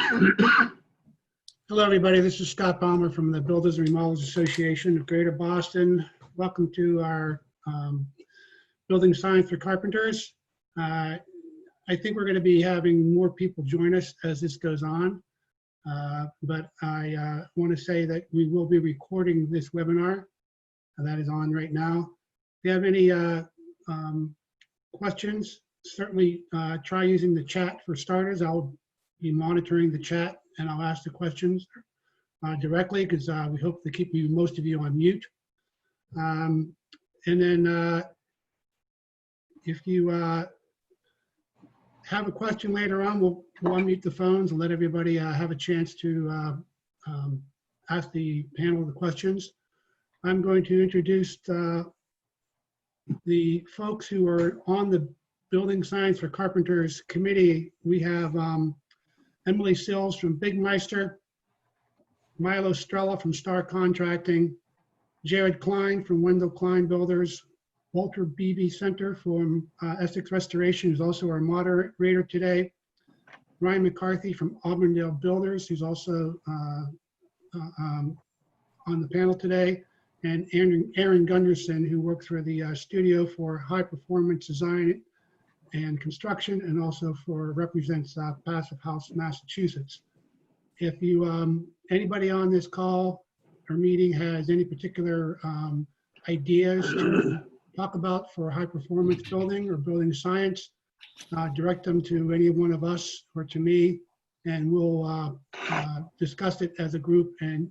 Hello, everybody. This is Scott Palmer from the Builders and Remodelers Association of Greater Boston. Welcome to our Building Science for Carpenters. I think we're going to be having more people join us as this goes on, but I want to say that we will be recording this webinar that is on right now. If you have any questions, certainly try using the chat for starters. I'll be monitoring the chat and I'll ask the questions directly because we hope to keep most of you on mute. And then if you have a question later on, we'll unmute the phones and let everybody have a chance to ask the panel the questions. I'm going to introduce the folks who are on the Building Science for Carpenters committee. We have Emily Sills from Big Meister, Milo Strella from Star Contracting, Jared Klein from Wendell Klein Builders, Walter Beebe Center from Essex Restoration, who's also our moderator today, Ryan McCarthy from Auburndale Builders, who's also on the panel today, and Aaron Gunderson, who works for the Studio for High Performance Design and Construction, and also represents Passive House, Massachusetts. If you, anybody on this call or meeting has any particular ideas to talk about for high performance building or building science, direct them to any one of us or to me, and we'll discuss it as a group and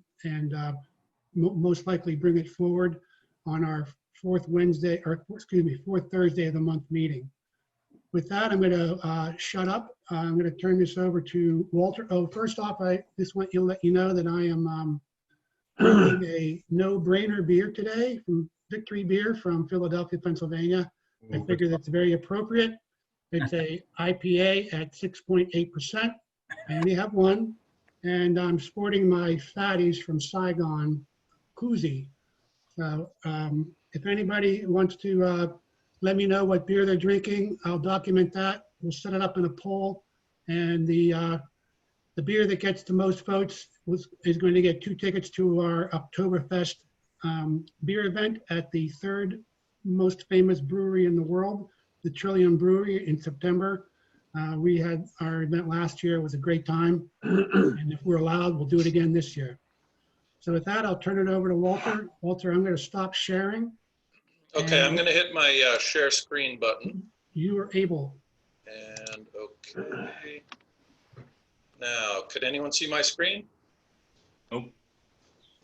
most likely bring it forward on our fourth Thursday of the month meeting. With that, I'm going to shut up. I'm going to turn this over to Walter. Oh, first off, I just want to let you know that I am drinking a no-brainer beer today from Victory Beer from Philadelphia, Pennsylvania. I figure that's very appropriate. It's a IPA at 6.8%. I only have one. And I'm sporting my Fatties from Saigon koozie. So if anybody wants to let me know what beer they're drinking, I'll document that. We'll set it up in a poll, and the beer that gets the most votes is going to get 2 tickets to our Oktoberfest beer event at the third most famous brewery in the world, the Trillium Brewery, in September. We had our event last year. It was a great time, and if we're allowed, we'll do it again this year. So with that, I'll turn it over to Walter. Walter, I'm going to stop sharing. Okay, I'm going to hit my share screen button. You are able. And okay. Now, could anyone see my screen? Nope.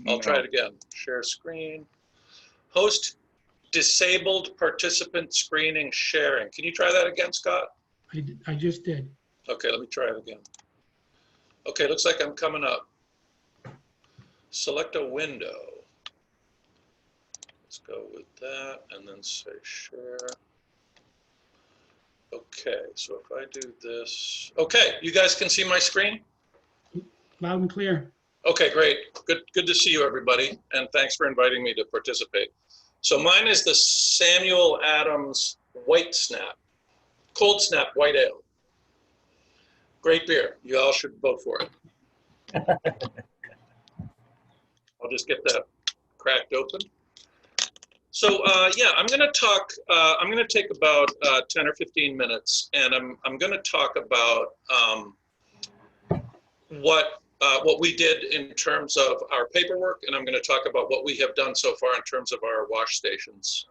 I'll try it again. Share screen. Host disabled participant screening sharing. Can you try that again, Scott? I just did. Okay, let me try it again. Okay, looks like I'm coming up. Select a window. Let's go with that and then say share. Okay, so if I do this, okay, you guys can see my screen? Loud and clear. Okay, great. Good to see you, everybody, and thanks for inviting me to participate. So mine is the Samuel Adams White Snap, Cold Snap White Ale. Great beer. You all should vote for it. I'll just get that cracked open. So yeah, I'm going to talk. I'm going to take about 10 or 15 minutes, and I'm going to talk about what we did in terms of our paperwork, and I'm going to talk about what we have done so far in terms of our wash stations.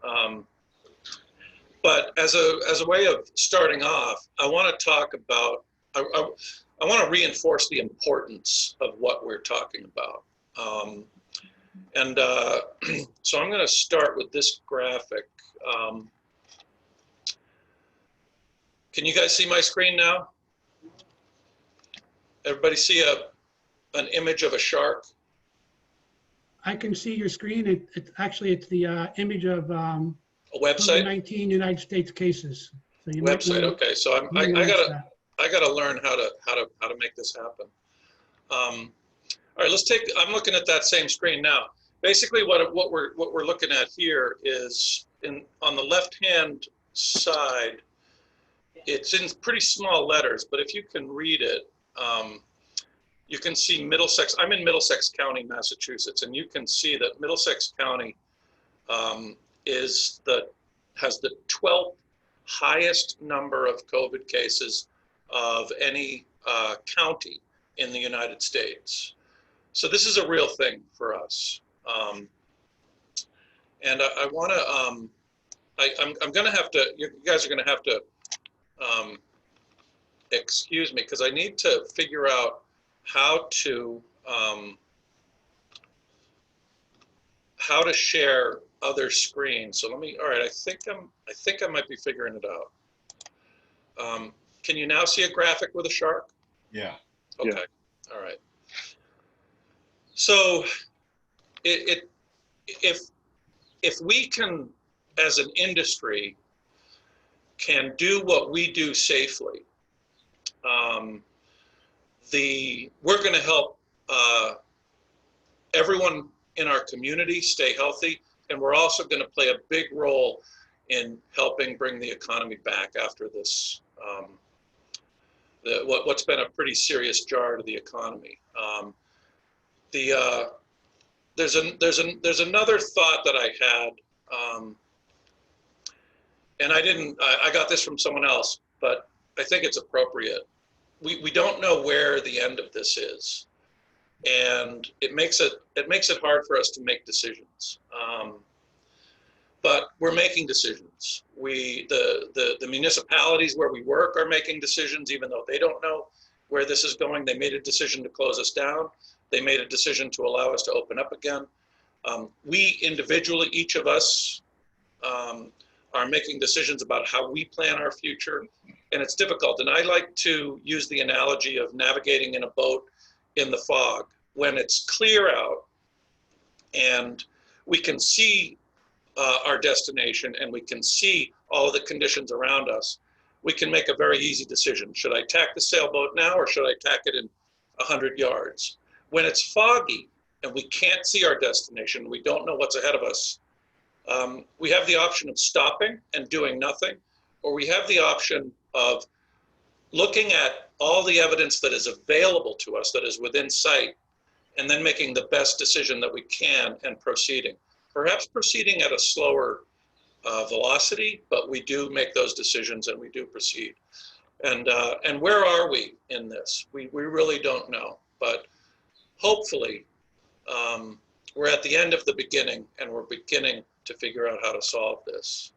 But as a way of starting off, I want to talk about. I want to reinforce the importance of what we're talking about. So I'm going to start with this graphic. Can you guys see my screen now? Everybody see an image of a shark? I can see your screen. It's the image of A website? COVID-19 United States cases. So you Website. Okay, so I gotta learn how to make this happen. All right, I'm looking at that same screen now. Basically, what we're looking at here is on the left-hand side. It's in pretty small letters, but if you can read it, you can see Middlesex. I'm in Middlesex County, Massachusetts, and you can see that Middlesex County has the 12th highest number of COVID cases of any county in the United States. So this is a real thing for us. And I want to, I'm going to have to, you guys are going to have to excuse me, because I need to figure out how to share other screens. So let me, all right, I think I might be figuring it out. Can you now see a graphic with a shark? Yeah. Okay, Yeah. all right. So if we can, as an industry, can do what we do safely, we're going to help everyone in our community stay healthy, and we're also going to play a big role in helping bring the economy back after this, what's been a pretty serious jar to the economy. There's another thought that I had, and I got this from someone else, but I think it's appropriate. We don't know where the end of this is, and it makes it hard for us to make decisions. But we're making decisions. The municipalities where we work are making decisions, even though they don't know where this is going. They made a decision to close us down. They made a decision to allow us to open up again. We individually, each of us, are making decisions about how we plan our future, and it's difficult. And I like to use the analogy of navigating in a boat in the fog. When it's clear out and we can see our destination and we can see all of the conditions around us, we can make a very easy decision. Should I tack the sailboat now, or should I tack it in 100 yards? When it's foggy and we can't see our destination, we don't know what's ahead of us, we have the option of stopping and doing nothing, or we have the option of looking at all the evidence that is available to us, that is within sight, and then making the best decision that we can and proceeding. Perhaps proceeding at a slower velocity, but we do make those decisions and we do proceed. And where are we in this? We really don't know, but hopefully we're at the end of the beginning, and we're beginning to figure out how to solve this.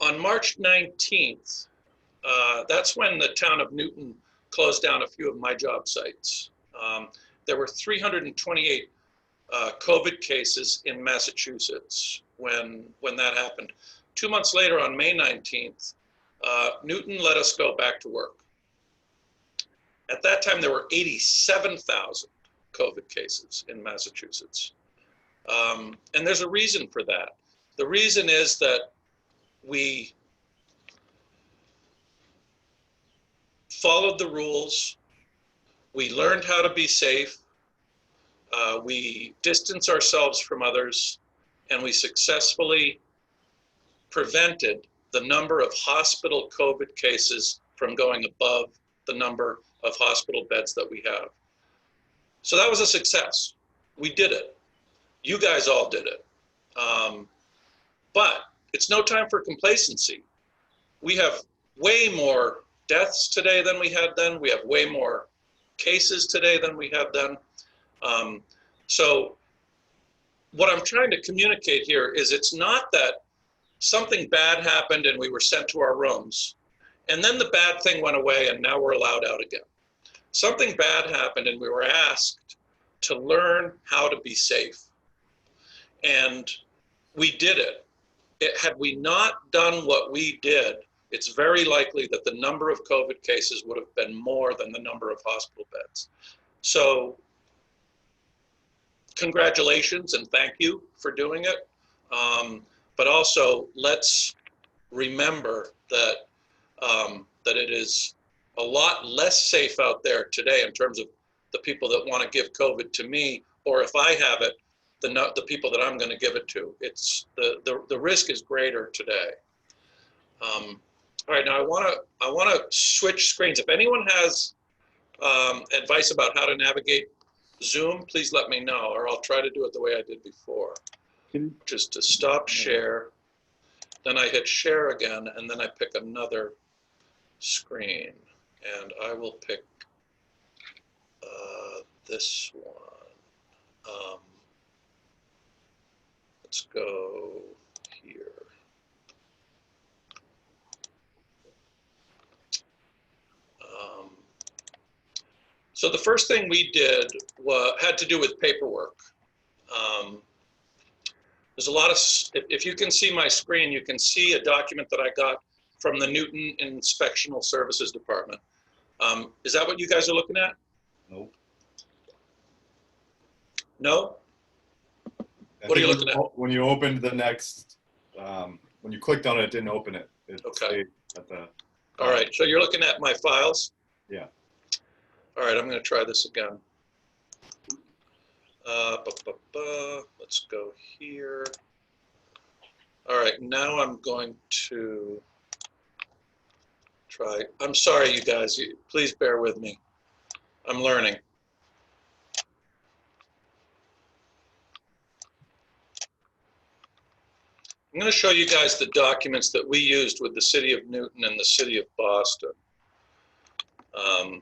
On March 19th, that's when the town of Newton closed down a few of my job sites. There were 328 COVID cases in Massachusetts when that happened. 2 months later, on May 19th, Newton let us go back to work. At that time, there were 87,000 COVID cases in Massachusetts. And there's a reason for that. The reason is that we followed the rules, we learned how to be safe, we distanced ourselves from others, and we successfully prevented the number of hospital COVID cases from going above the number of hospital beds that we have. So that was a success. We did it. You guys all did it. But it's no time for complacency. We have way more deaths today than we had then. We have way more cases today than we had then. So what I'm trying to communicate here is it's not that something bad happened and we were sent to our rooms, and then the bad thing went away and now we're allowed out again. Something bad happened and we were asked to learn how to be safe. And we did it. Had we not done what we did, it's very likely that the number of COVID cases would have been more than the number of hospital beds. So congratulations and thank you for doing it. But also let's remember that, that it is a lot less safe out there today in terms of the people that want to give COVID to me, or if I have it, the people that I'm going to give it to. It's the risk is greater today. All right, now I want to switch screens. If anyone has advice about how to navigate Zoom, please let me know, or I'll try to do it the way I did before. Just to stop share, then I hit share again, and then I pick another screen, and I will pick this one. Let's go here. So the first thing we did had to do with paperwork. There's a lot of, if you can see my screen, you can see a document that I got from the Newton Inspectional Services Department. Is that what you guys are looking at? Nope. No? What are you looking at? When you opened the next, when you clicked on it, it didn't open it. It Okay. stayed at the. All right, so you're looking at my files? Yeah. All right, I'm going to try this again. Let's go here. All right, now I'm going to try. I'm sorry, you guys. Please bear with me. I'm learning. I'm going to show you guys the documents that we used with the City of Newton and the City of Boston. All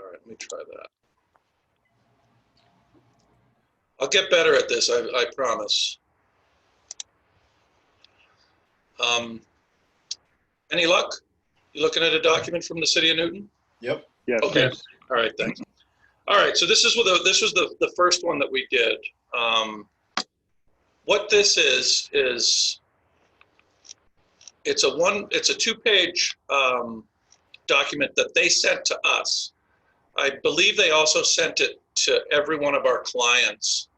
right, let me try that. I'll get better at this, I promise. Any luck? You looking at a document from the City of Newton? Yep. Yes. Okay. Yes. All right, thanks. All right, so this was the first one that we did. What this is it's a two-page document that they sent to us. I believe they also sent it to every one of our clients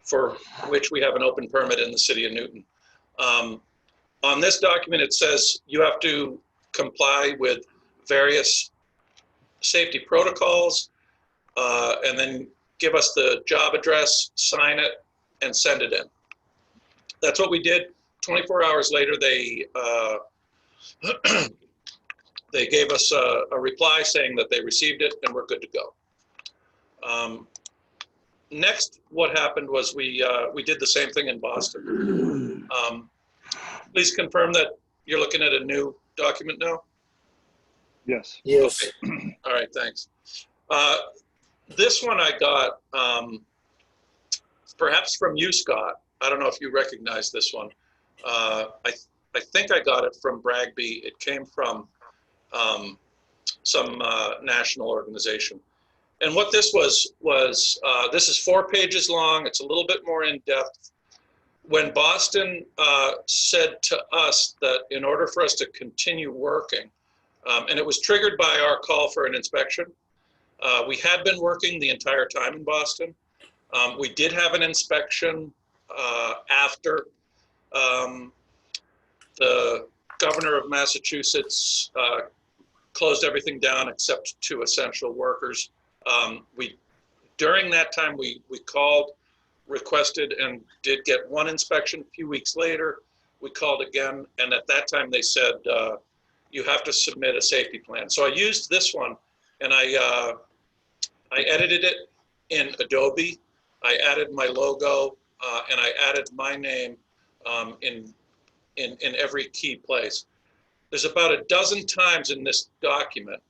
for which we have an open permit in the City of Newton. On this document, it says you have to comply with various safety protocols and then give us the job address, sign it, and send it in. That's what we did. 24 hours later, they they gave us a reply saying that they received it and we're good to go. Next, what happened was we did the same thing in Boston. Please confirm that you're looking at a new document now. Yes. Yes. Okay. All right, thanks. This one I got perhaps from you, Scott. I don't know if you recognize this one. I think I got it from Bragby. It came from some national organization. And what this was this is 4 pages long. It's a little bit more in depth. When Boston said to us that in order for us to continue working, and it was triggered by our call for an inspection, we had been working the entire time in Boston. We did have an inspection after the governor of Massachusetts closed everything down except 2 essential workers. During that time, we called, requested, and did get 1 inspection. A few weeks later, we called again, and at that time they said, you have to submit a safety plan. So I used this one, and I edited it in Adobe. I added my logo, and I added my name in every key place. There's about a dozen times in this document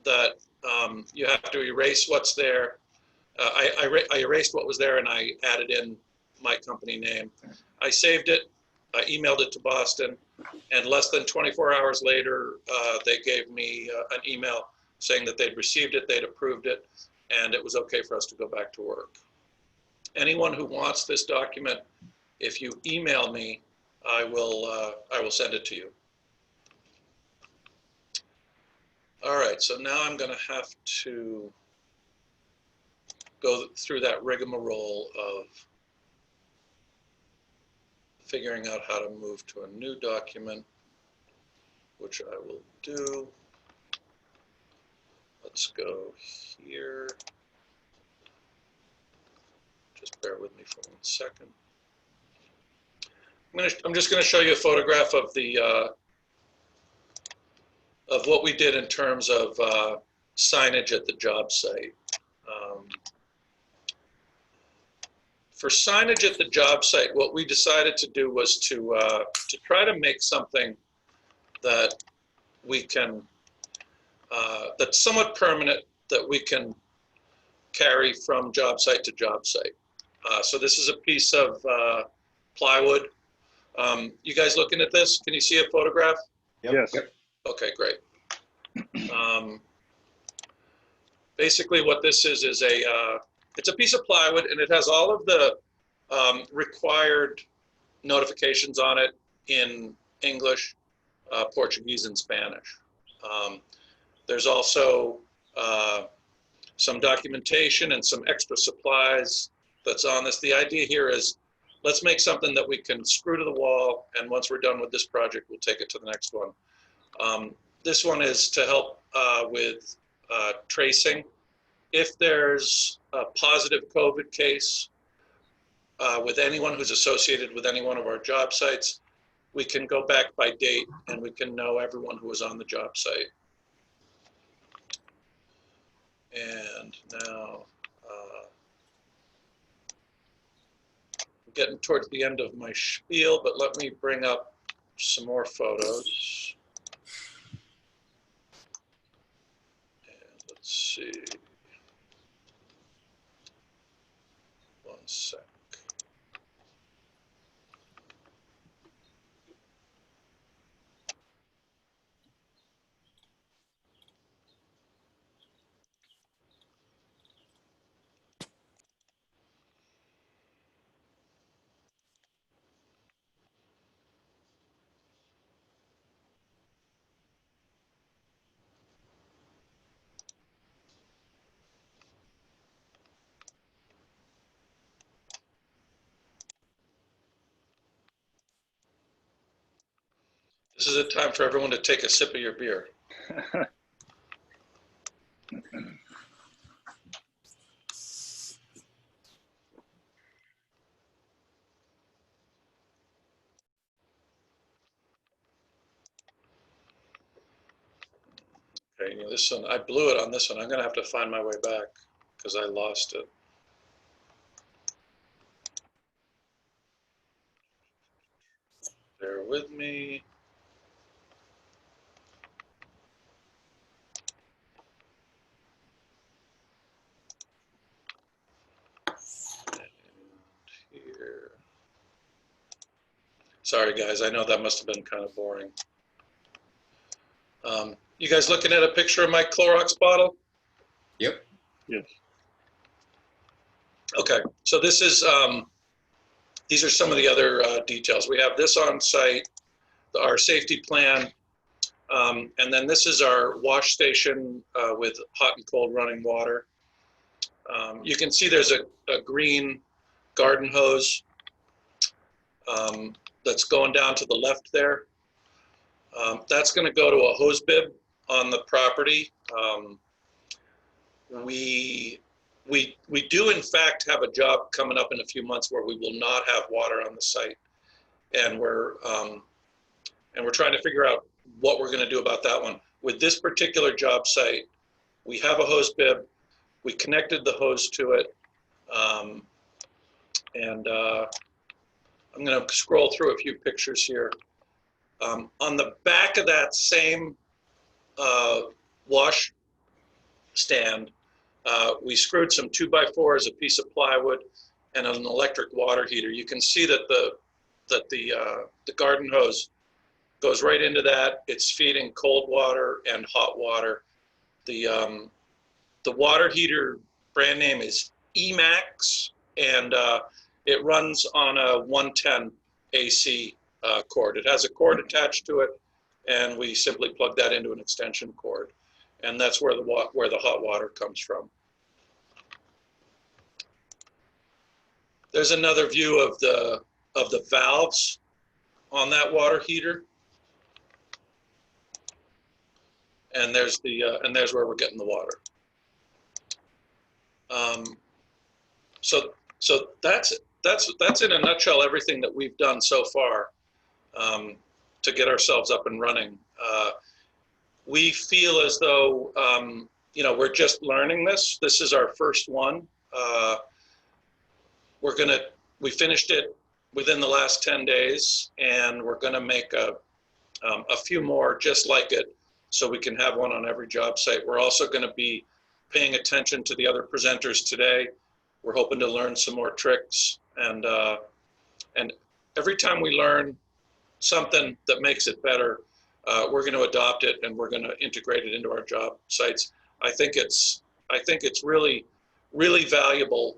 that you have to erase what's there. I erased what was there and I added in my company name. I saved it, I emailed it to Boston, and less than 24 hours later, they gave me an email saying that they'd received it, they'd approved it, and it was okay for us to go back to work. Anyone who wants this document, if you email me, I will send it to you. All right, so now I'm going to have to go through that rigmarole of figuring out how to move to a new document, which I will do. Let's go here. Just bear with me for 1 second. I'm just going to show you a photograph of the of what we did in terms of signage at the job site. For signage at the job site, what we decided to do was to try to make something that we can that's somewhat permanent, that we can carry from job site to job site. So this is a piece of plywood. You guys looking at this? Can you see a photograph? Yep. Yes. Yep. Okay, great. Basically what this is it's a piece of plywood, and it has all of the required notifications on it in English, Portuguese, and Spanish. There's also some documentation and some extra supplies that's on this. The idea here is, let's make something that we can screw to the wall, and once we're done with this project, we'll take it to the next one. This one is to help with tracing. If there's a positive COVID case with anyone who's associated with any one of our job sites, we can go back by date and we can know everyone who was on the job site. And now, I'm getting towards the end of my spiel, but let me bring up some more photos. And let's see. One sec. This is a time for everyone to take a sip of your beer. Okay, you know, this one, I blew it on this one. I'm gonna have to find my way back because I lost it. Bear with me. Here. Sorry guys, I know that must have been kind of boring. You guys looking at a picture of my Clorox bottle? Yep. Yes. Okay, so this is, these are some of the other details. We have this on site, our safety plan, and then this is our wash station with hot and cold running water. You can see there's a green garden hose that's going down to the left there. That's going to go to a hose bib on the property. We do in fact have a job coming up in a few months where we will not have water on the site, and we're trying to figure out what we're going to do about that one. With this particular job site, we have a hose bib. We connected the hose to it, and I'm going to scroll through a few pictures here. On the back of that same wash stand, we screwed some 2x4s, a piece of plywood, and an electric water heater. You can see that the garden hose goes right into that. It's feeding cold water and hot water. The water heater brand name is Emax, and it runs on a 110 AC cord. It has a cord attached to it, and we simply plug that into an extension cord, and that's where the hot water comes from. There's another view of the valves on that water heater, and there's where we're getting the water. So that's that's in a nutshell everything that we've done so far to get ourselves up and running. We feel as though we're just learning this. This is our first one. We finished it within the last 10 days, and we're gonna make a few more just like it, so we can have one on every job site. We're also gonna be paying attention to the other presenters today. We're hoping to learn some more tricks, and every time we learn something that makes it better, we're going to adopt it and we're going to integrate it into our job sites. I think it's really, really valuable,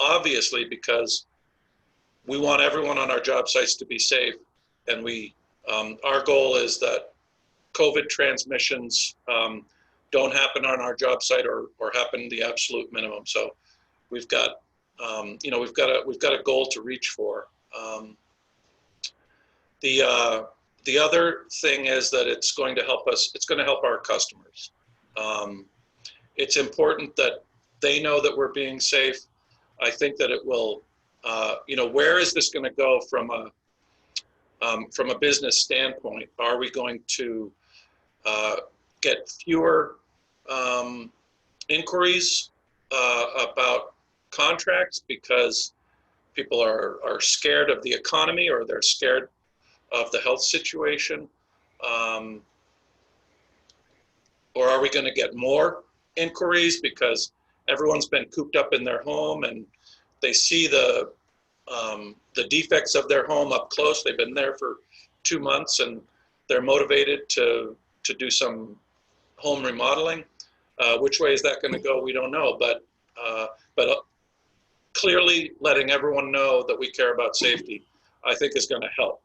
obviously, because we want everyone on our job sites to be safe, and our goal is that COVID transmissions don't happen on our job site or happen the absolute minimum. So we've got a goal to reach for. The other thing is that it's going to help us. It's going to help our customers. It's important that they know that we're being safe. I think that it will. Where is this going to go from a business standpoint? Are we going to get fewer inquiries about contracts because people are scared of the economy, or they're scared of the health situation? Or are we going to get more inquiries because everyone's been cooped up in their home and they see the defects of their home up close? They've been there for 2 months and they're motivated to do some home remodeling. Which way is that going to go? We don't know, but clearly letting everyone know that we care about safety, I think, is going to help.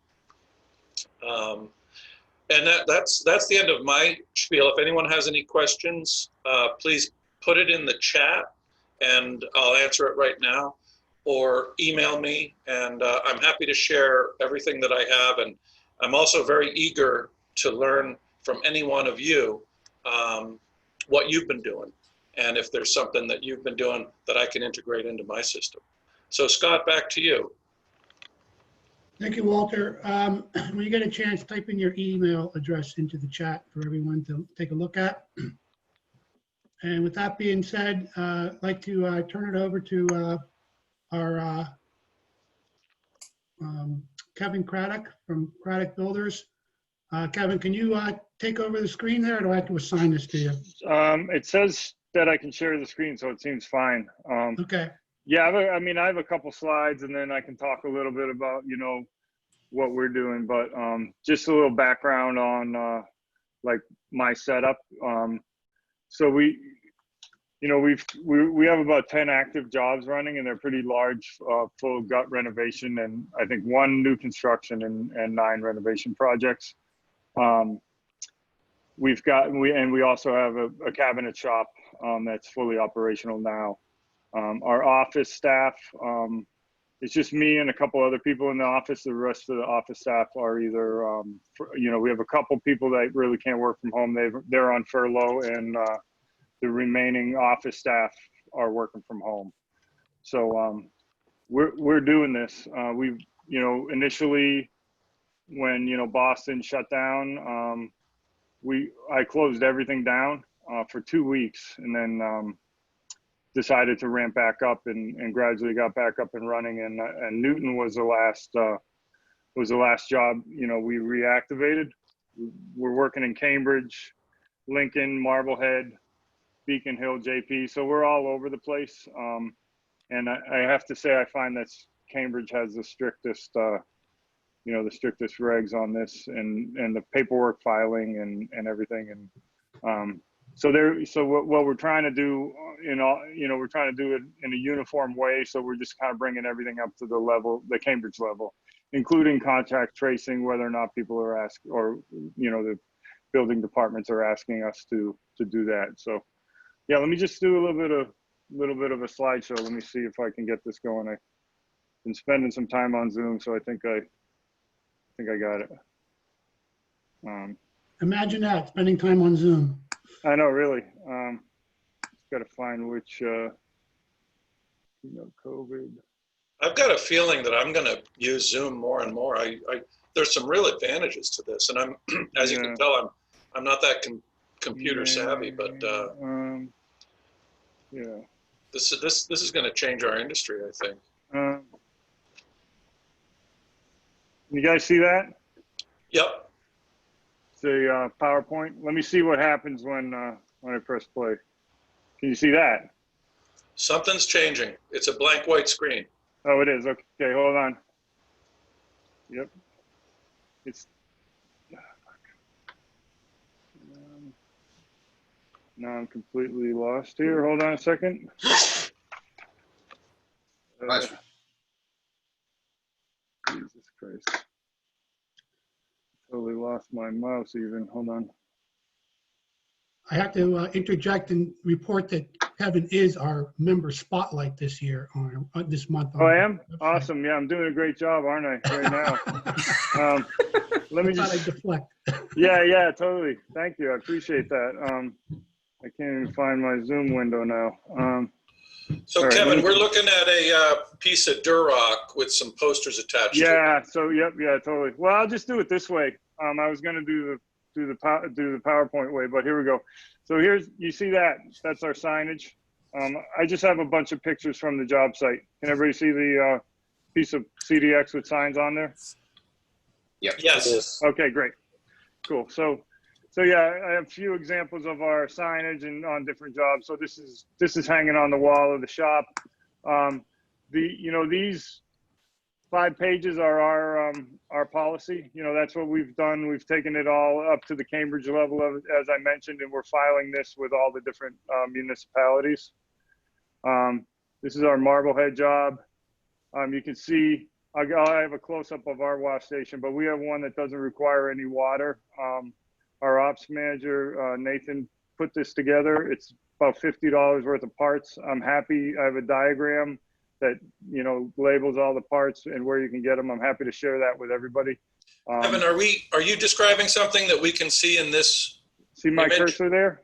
And that's the end of my spiel. If anyone has any questions, please put it in the chat and I'll answer it right now, or email me, and I'm happy to share everything that I have. And I'm also very eager to learn from any one of you what you've been doing, and if there's something that you've been doing that I can integrate into my system. So Scott, back to you. Thank you, Walter. When you get a chance, type in your email address into the chat for everyone to take a look at. And with that being said, I'd like to turn it over to our Kevin Craddock from Craddock Builders. Kevin, can you take over the screen there, or do I have to assign this to you? It says that I can share the screen, so it seems fine. Okay. Yeah, I have a couple slides, and then I can talk a little bit about, what we're doing, but just a little background on like my setup. So we have about 10 active jobs running, and they're pretty large, full gut renovation, and I think 1 new construction and 9 renovation projects. We also have a cabinet shop that's fully operational now. Our office staff, it's just me and a couple other people in the office. The rest of the office staff are either, we have a couple people that really can't work from home. They're on furlough, and the remaining office staff are working from home. So we're doing this. Initially, when Boston shut down, I closed everything down for 2 weeks, and then decided to ramp back up and gradually got back up and running. And Newton was the last job we reactivated. We're working in Cambridge, Lincoln, Marblehead, Beacon Hill, JP. So we're all over the place. And I have to say, I find that Cambridge has the strictest, the strictest regs on this, and the paperwork filing and everything. And so what we're trying to do, we're trying to do it in a uniform way. So we're just kind of bringing everything up to the Cambridge level, including contact tracing, whether or not people are asking, or the building departments are asking us to do that. So yeah, let me just do a little bit of a slideshow. Let me see if I can get this going. I've been spending some time on Zoom, so I think I got it. Imagine that, spending time on Zoom. I know, really. Got to find which, COVID. I've got a feeling that I'm going to use Zoom more and more. There's some real advantages to this, and I'm, as you can tell, I'm not that computer savvy, but yeah. this is going to change our industry, I think. You guys see that? Yep. It's a PowerPoint. Let me see what happens when I press play. Can you see that? Something's changing. It's a blank white screen. Oh, it is. Okay, hold on. Yep. It's now I'm completely lost here. Hold on a second. Jesus Christ. Totally lost my mouse even. Hold on. I have to interject and report that Kevin is our member spotlight this year on this month. Oh, I am? Awesome. Yeah, I'm doing a great job, aren't I, right now? Let me just deflect. Yeah, totally. Thank you. I appreciate that. I can't even find my Zoom window now. So right, Kevin, we're looking at a piece of Durock with some posters attached. Yeah. So yep. Yeah. Totally. Well, I'll just do it this way. I was going to do the PowerPoint way, but here we go. So you see that? That's our signage. I just have a bunch of pictures from the job site. Can everybody see the piece of CDX with signs on there? Yep. Yes. Okay. Great. Cool. So yeah, I have a few examples of our signage and on different jobs. So this is hanging on the wall of the shop. These 5 pages are our policy. That's what we've done. We've taken it all up to the Cambridge level, as I mentioned, and we're filing this with all the different municipalities. This is our Marblehead job. You can see I have a close-up of our wash station, but we have one that doesn't require any water. Our ops manager, Nathan, put this together. It's about $50 worth of parts. I'm happy. I have a diagram that, labels all the parts and where you can get them. I'm happy to share that with everybody. Evan, are you describing something that we can see in this? See my image? cursor there?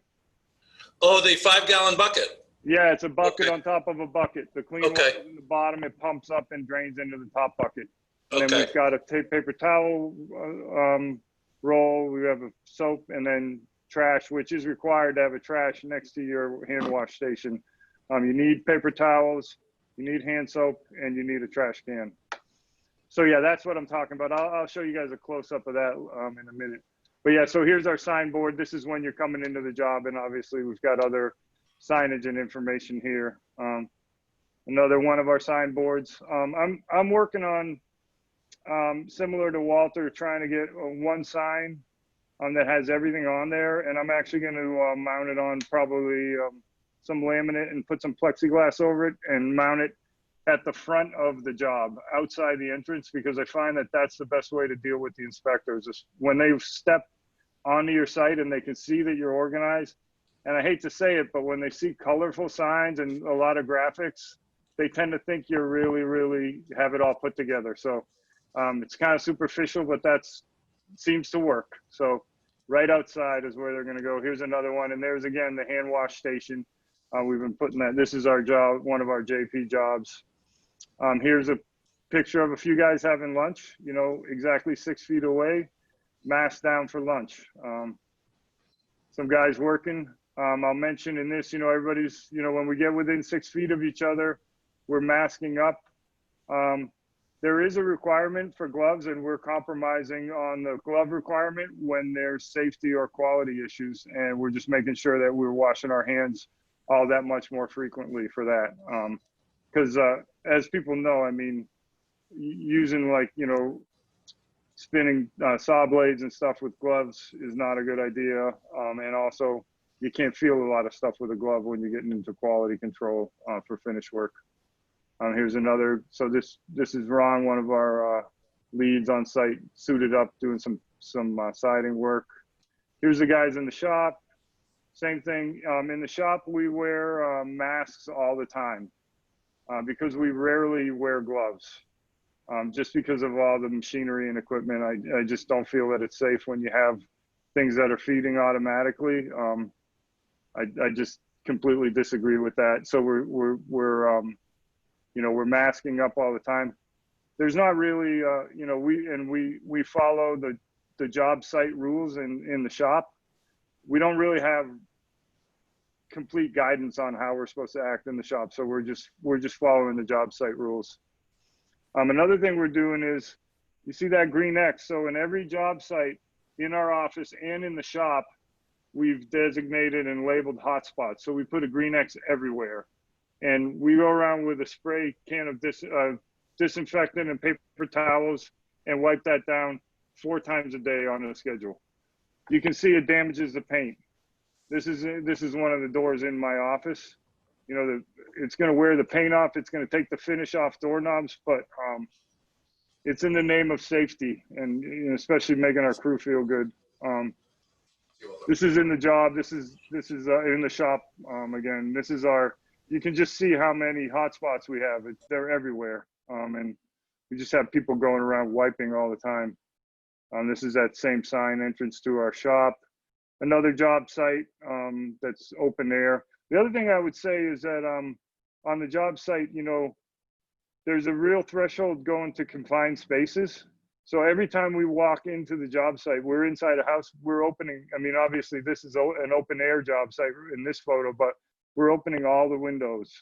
Oh, the 5-gallon bucket. Yeah, it's a bucket on top of a bucket. The clean water in the bottom, it pumps up and drains into the top bucket. And then we've got a paper towel roll. We have a soap and then trash, which is required to have a trash next to your hand wash station. You need paper towels, you need hand soap, and you need a trash can. So yeah, that's what I'm talking about. I'll show you guys a close-up of that in a minute. But yeah, so here's our signboard. This is when you're coming into the job, and obviously we've got other signage and information here. Another one of our signboards. I'm working on similar to Walter, trying to get one sign that has everything on there, and I'm actually going to mount it on probably some laminate and put some plexiglass over it and mount it at the front of the job outside the entrance, because I find that that's the best way to deal with the inspectors is when they step onto your site and they can see that you're organized. And I hate to say it, but when they see colorful signs and a lot of graphics, they tend to think you're really, really have it all put together. So it's kind of superficial, but seems to work. So right outside is where they're going to go. Here's another one. And there's, again, the hand wash station. We've been putting that. This is our job, one of our JP jobs. Here's a picture of a few guys having lunch, exactly 6 feet away, mask down for lunch. Some guys working. I'll mention in this, everybody's, when we get within 6 feet of each other, we're masking up. There is a requirement for gloves, and we're compromising on the glove requirement when there's safety or quality issues. And we're just making sure that we're washing our hands all that much more frequently for that. Because as people know, I mean, using spinning saw blades and stuff with gloves is not a good idea. And also, you can't feel a lot of stuff with a glove when you're getting into quality control for finished work. Here's another. So this is Ron, one of our leads on site, suited up, doing some siding work. Here's the guys in the shop. Same thing. In the shop, we wear masks all the time because we rarely wear gloves. Just because of all the machinery and equipment, I just don't feel that it's safe when you have things that are feeding automatically. I just completely disagree with that. So we're we're masking up all the time. There's not really, we follow the job site rules in the shop. We don't really have complete guidance on how we're supposed to act in the shop. So we're just following the job site rules. Another thing we're doing is, you see that green X. So in every job site in our office and in the shop, we've designated and labeled hotspots. So we put a green X everywhere. And we go around with a spray can of disinfectant and paper towels and wipe that down 4 times a day on a schedule. You can see it damages the paint. This is one of the doors in my office. It's going to wear the paint off. It's going to take the finish off doorknobs, but it's in the name of safety and especially making our crew feel good. This is in the job. This is in the shop. Again, this is you can just see how many hotspots we have. They're everywhere. And we just have people going around wiping all the time. This is that same sign entrance to our shop. Another job site that's open air. The other thing I would say is that on the job site, there's a real threshold going to confined spaces. So every time we walk into the job site, we're inside a house, we're opening, obviously this is an open air job site in this photo, but we're opening all the windows.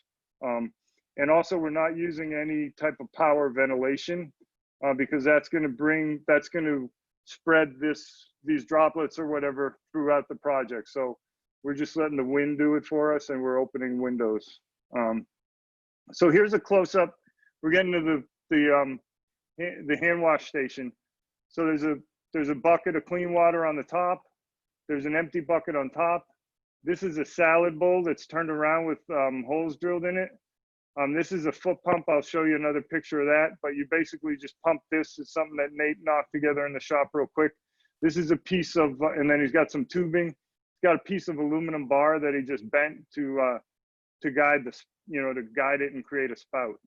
And also we're not using any type of power ventilation because that's going to spread these droplets or whatever throughout the project. So we're just letting the wind do it for us, and we're opening windows. So here's a close up. We're getting to the hand wash station. So there's a bucket of clean water on the top. There's an empty bucket on top. This is a salad bowl that's turned around with holes drilled in it. This is a foot pump. I'll show you another picture of that, but you basically just pump this. It's something that Nate knocked together in the shop real quick. This is a piece of, and then he's got some tubing. He's got a piece of aluminum bar that he just bent to guide this, to guide it and create a spout.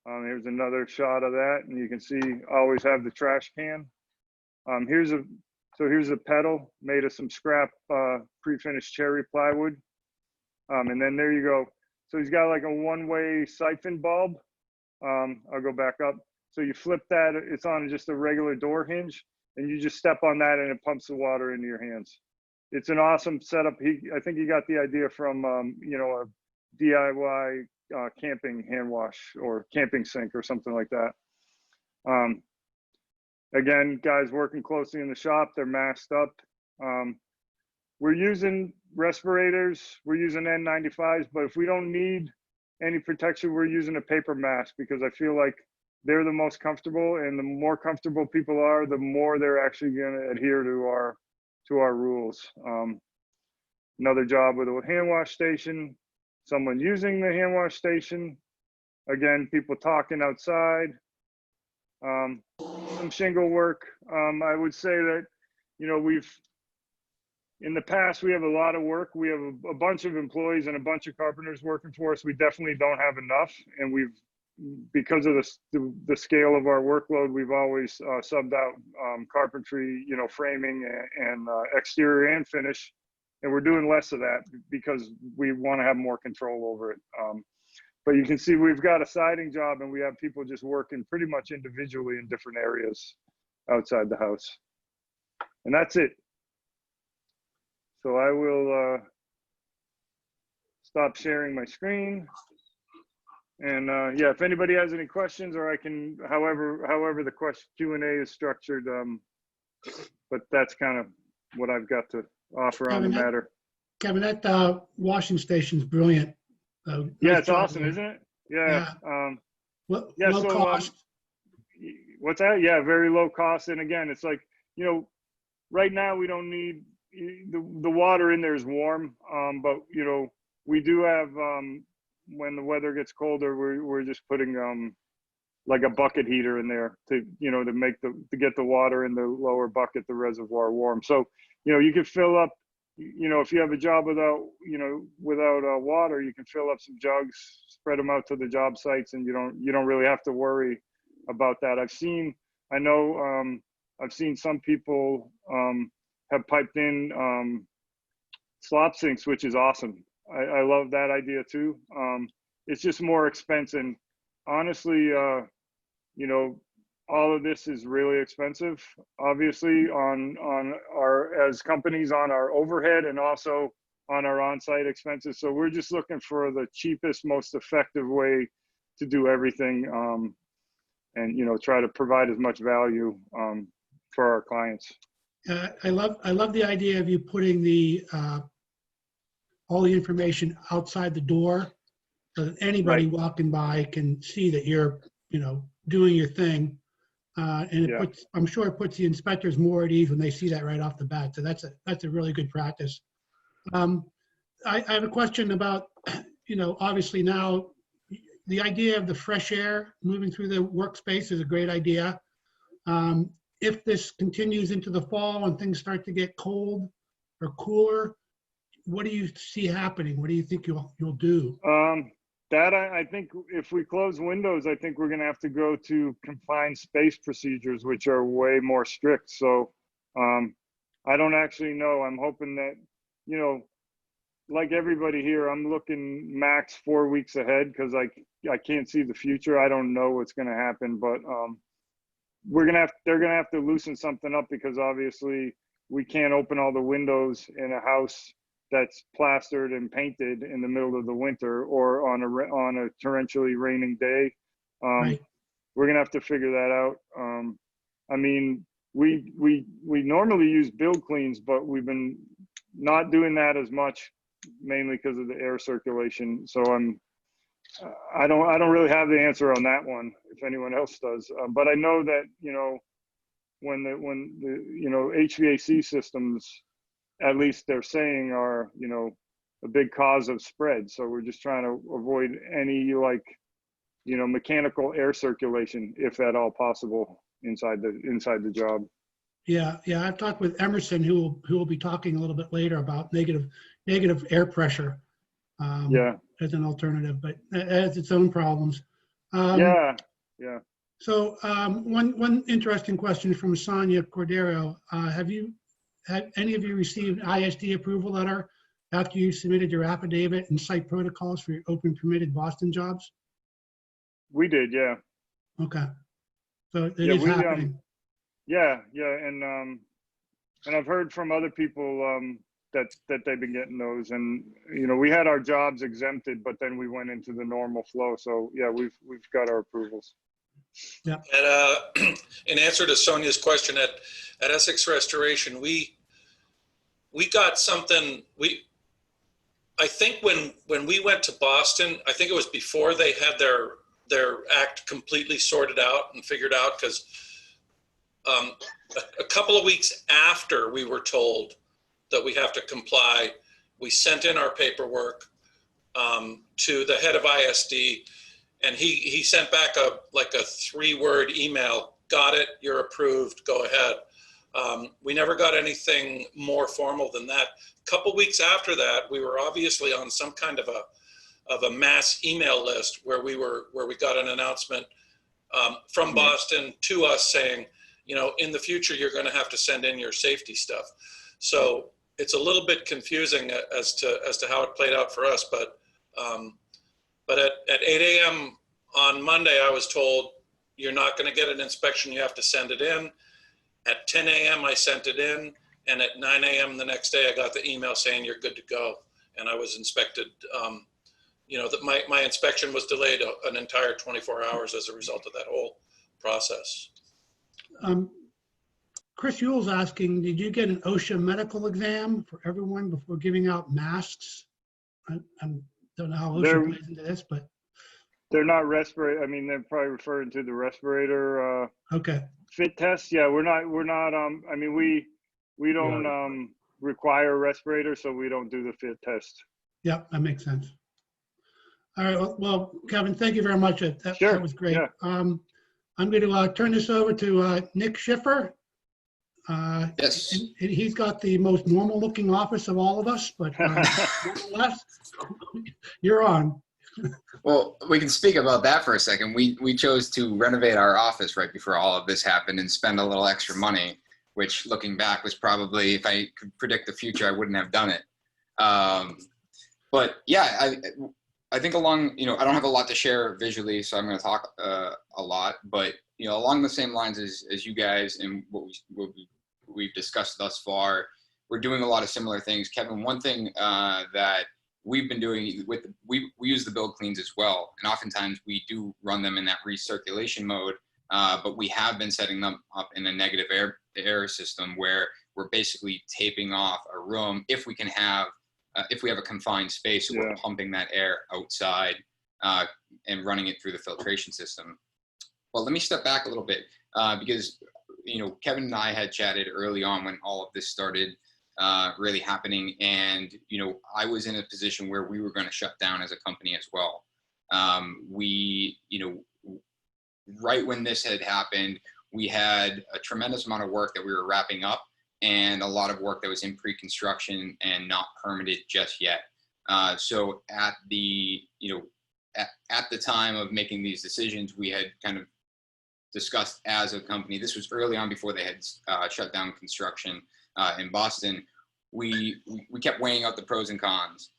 Here's another shot of that, and you can see always have the trash can. Here's a pedal made of some scrap pre-finished cherry plywood, and then there you go. So he's got like a one-way siphon bulb. I'll go back up. So you flip that, it's on just a regular door hinge, and you just step on that and it pumps the water into your hands. It's an awesome setup. I think he got the idea from, a DIY camping hand wash or camping sink or something like that. Again, guys working closely in the shop, they're masked up. We're using respirators, we're using N95s, but if we don't need any protection, we're using a paper mask because I feel like they're the most comfortable, and the more comfortable people are, the more they're actually going to adhere to our rules. Another job with a hand wash station, someone using the hand wash station. Again, people talking outside. Some shingle work. I would say that, in the past, we have a lot of work. We have a bunch of employees and a bunch of carpenters working for us. We definitely don't have enough. And because of the scale of our workload, we've always subbed out carpentry, framing and exterior and finish. And we're doing less of that because we want to have more control over it. But you can see we've got a siding job, and we have people just working pretty much individually in different areas outside the house. And that's it. So I will stop sharing my screen. And yeah, if anybody has any questions, or I can, however the Q&A is structured, but that's kind of what I've got to offer on the matter. Kevin, that washing station's brilliant. Yeah, nice it's job, awesome, man. isn't it? Yeah. Yeah. Low cost. What's that? Yeah, very low cost. And again, it's like, right now we don't need the water in there is warm, but we do have when the weather gets colder, we're just putting like a bucket heater in there to to get the water in the lower bucket, the reservoir warm. So you can fill up, if you have a job without water, you can fill up some jugs, spread them out to the job sites, and you don't really have to worry about that. I've seen some people have piped in slop sinks, which is awesome. I love that idea too. it's just more expense. And honestly, you know, all of this is really expensive, obviously, on our, as companies, on our overhead and also on our on-site expenses. So we're just looking for the cheapest, most effective way to do everything, and, you know, try to provide as much value for our clients. I love the idea of you putting the all the information outside the door, so that anybody Right. walking by can see that you're, you know, doing your thing. And it Yeah. puts, I'm sure it puts the inspectors more at ease when they see that right off the bat. So that's a really good practice. I have a question about, you know, obviously now the idea of the fresh air moving through the workspace is a great idea. If this continues into the fall and things start to get cold or cooler, what do you see happening? What do you think you'll do? That I think if we close windows, I think we're going to have to go to confined space procedures, which are way more strict. So I don't actually know. I'm hoping that, you know, like everybody here, I'm looking max 4 weeks ahead because I can't see the future. I don't know what's going to happen, but they're going to have to loosen something up, because obviously we can't open all the windows in a house that's plastered and painted in the middle of the winter or on a torrentially raining day. Right. We're gonna have to figure that out. I mean, we normally use build cleans, but we've been not doing that as much, mainly because of the air circulation. So I don't really have the answer on that one, if anyone else does. But I know that, you know, when the you know, HVAC systems, at least they're saying, are, you know, a big cause of spread. So we're just trying to avoid any, like, you know, mechanical air circulation, if at all possible, inside the job. Yeah, I've talked with Emerson, who will be talking a little bit later about negative air pressure Yeah. as an alternative, but it has its own problems. Yeah. So one interesting question from Sonia Cordero. Have any of you received ISD approval letter after you submitted your affidavit and site protocols for your open permitted Boston jobs? We did, yeah. Okay, so it Yeah, is happening. Yeah, and I've heard from other people that they've been getting those, and, you know, we had our jobs exempted, but then we went into the normal flow. So yeah, we've got our approvals. Yeah. And in answer to Sonia's question, at Essex Restoration, we got something. I think when we went to Boston, I think it was before they had their act completely sorted out and figured out, because a couple of weeks after we were told that we have to comply, we sent in our paperwork to the head of ISD, and he sent back a 3-word email: "Got it, you're approved, go ahead." We never got anything more formal than that. A couple weeks after that, we were obviously on some kind of a mass email list where we got an announcement from Boston to us saying, you know, in the future, you're going to have to send in your safety stuff. So it's a little bit confusing as to how it played out for us. But at 8 a.m. on Monday, I was told, you're not going to get an inspection. You have to send it in. At 10 a.m., I sent it in. And at 9 a.m. the next day, I got the email saying you're good to go. And I was inspected. You know, that my inspection was delayed an entire 24 hours as a result of that whole process. Chris Yule's asking, did you get an OSHA medical exam for everyone before giving out masks? I don't know how OSHA plays into this, but they're not respirator. I mean, they're probably referring to the respirator okay. fit test. Yeah, we're not. I mean, we don't require a respirator, so we don't do the fit test. Yeah, that makes sense. All right. Well, Kevin, thank you very much. Sure. That was great. Yeah. I'm going to turn this over to Nick Schiffer. Yes. And he's got the most normal looking office of all of us, but nonetheless, you're on. Well, we can speak about that for a second. We chose to renovate our office right before all of this happened and spend a little extra money, which, looking back, was probably, if I could predict the future, I wouldn't have done it. But yeah, I think along, I don't have a lot to share visually, so I'm going to talk a lot, but, along the same lines as you guys and what we've discussed thus far, we're doing a lot of similar things. Kevin, one thing that we've been doing we use the build cleans as well. And oftentimes we do run them in that recirculation mode, but we have been setting them up in a negative air system where we're basically taping off a room if we have a confined space, so we're pumping that air outside and running it through the filtration system. Well, let me step back a little bit because, Kevin and I had chatted early on when all of this started really happening. And, I was in a position where we were going to shut down as a company as well. Right when this had happened, we had a tremendous amount of work that we were wrapping up, and a lot of work that was in pre-construction and not permitted just yet. So at the time of making these decisions, we had kind of discussed as a company, this was early on before they had shut down construction in Boston. We kept weighing out the pros and cons.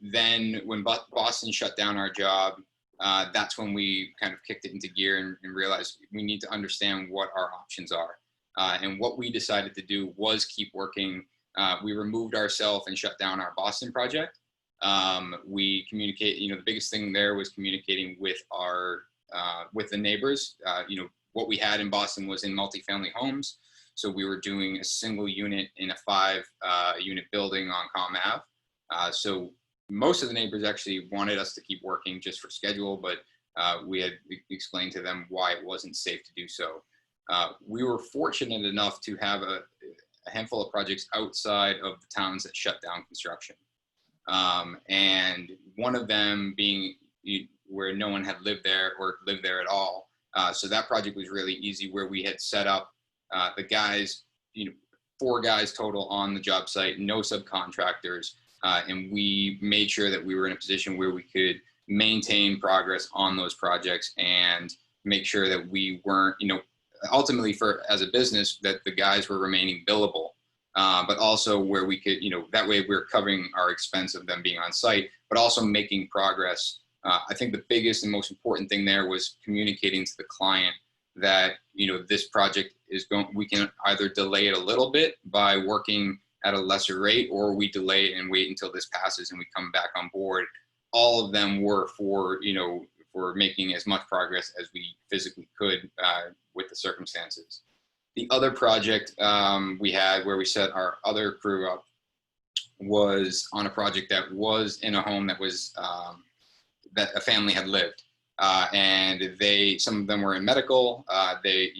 Then when Boston shut down our job, that's when we kind of kicked it into gear and realized we need to understand what our options are. And what we decided to do was keep working. We removed ourselves and shut down our Boston project. We communicate, the biggest thing there was communicating with with the neighbors. What we had in Boston was in multifamily homes. So we were doing a single unit in a 5 unit building on Comm Ave. So most of the neighbors actually wanted us to keep working just for schedule, but we had explained to them why it wasn't safe to do so. We were fortunate enough to have a handful of projects outside of the towns that shut down construction. And one of them being where no one had lived there or lived there at all. So that project was really easy, where we had set up the guys, 4 guys total on the job site, no subcontractors. And we made sure that we were in a position where we could maintain progress on those projects and make sure that we weren't, ultimately as a business, that the guys were remaining billable, but also where we could, that way we're covering our expense of them being on site, but also making progress. I think the biggest and most important thing there was communicating to the client that, this project we can either delay it a little bit by working at a lesser rate, or we delay it and wait until this passes and we come back on board. All of them were for making as much progress as we physically could with the circumstances. The other project we had where we set our other crew up was on a project that was in a home that was that a family had lived. And some of them were in medical. They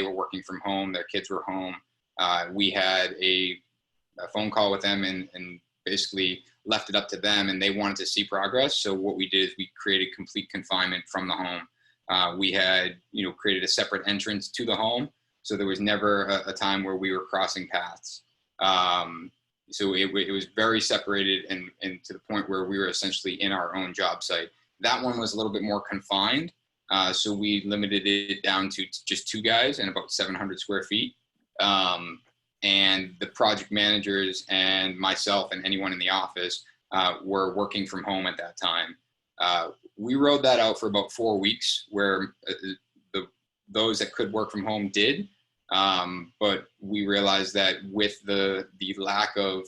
were working from home. Their kids were home. We had a phone call with them and basically left it up to them, and they wanted to see progress. So what we did is we created complete confinement from the home. We had, created a separate entrance to the home. So there was never a time where we were crossing paths. So it was very separated and to the point where we were essentially in our own job site. That one was a little bit more confined. So we limited it down to just 2 guys and about 700 square feet. And the project managers and myself and anyone in the office were working from home at that time. We rode that out for about 4 weeks, where those that could work from home did. But we realized that with the lack of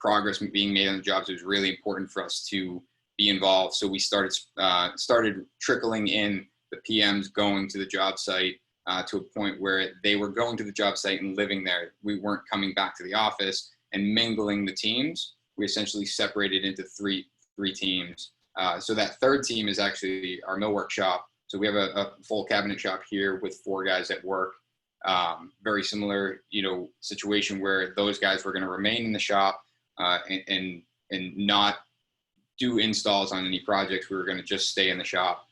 progress being made on the jobs, it was really important for us to be involved. So we started trickling in the PMs going to the job site to a point where they were going to the job site and living there. We weren't coming back to the office and mingling the teams. We essentially separated into three teams. So that 3rd team is actually our millwork shop. So we have a full cabinet shop here with 4 guys at work. Very similar, situation where those guys were going to remain in the shop and not do installs on any projects. We were going to just stay in the shop.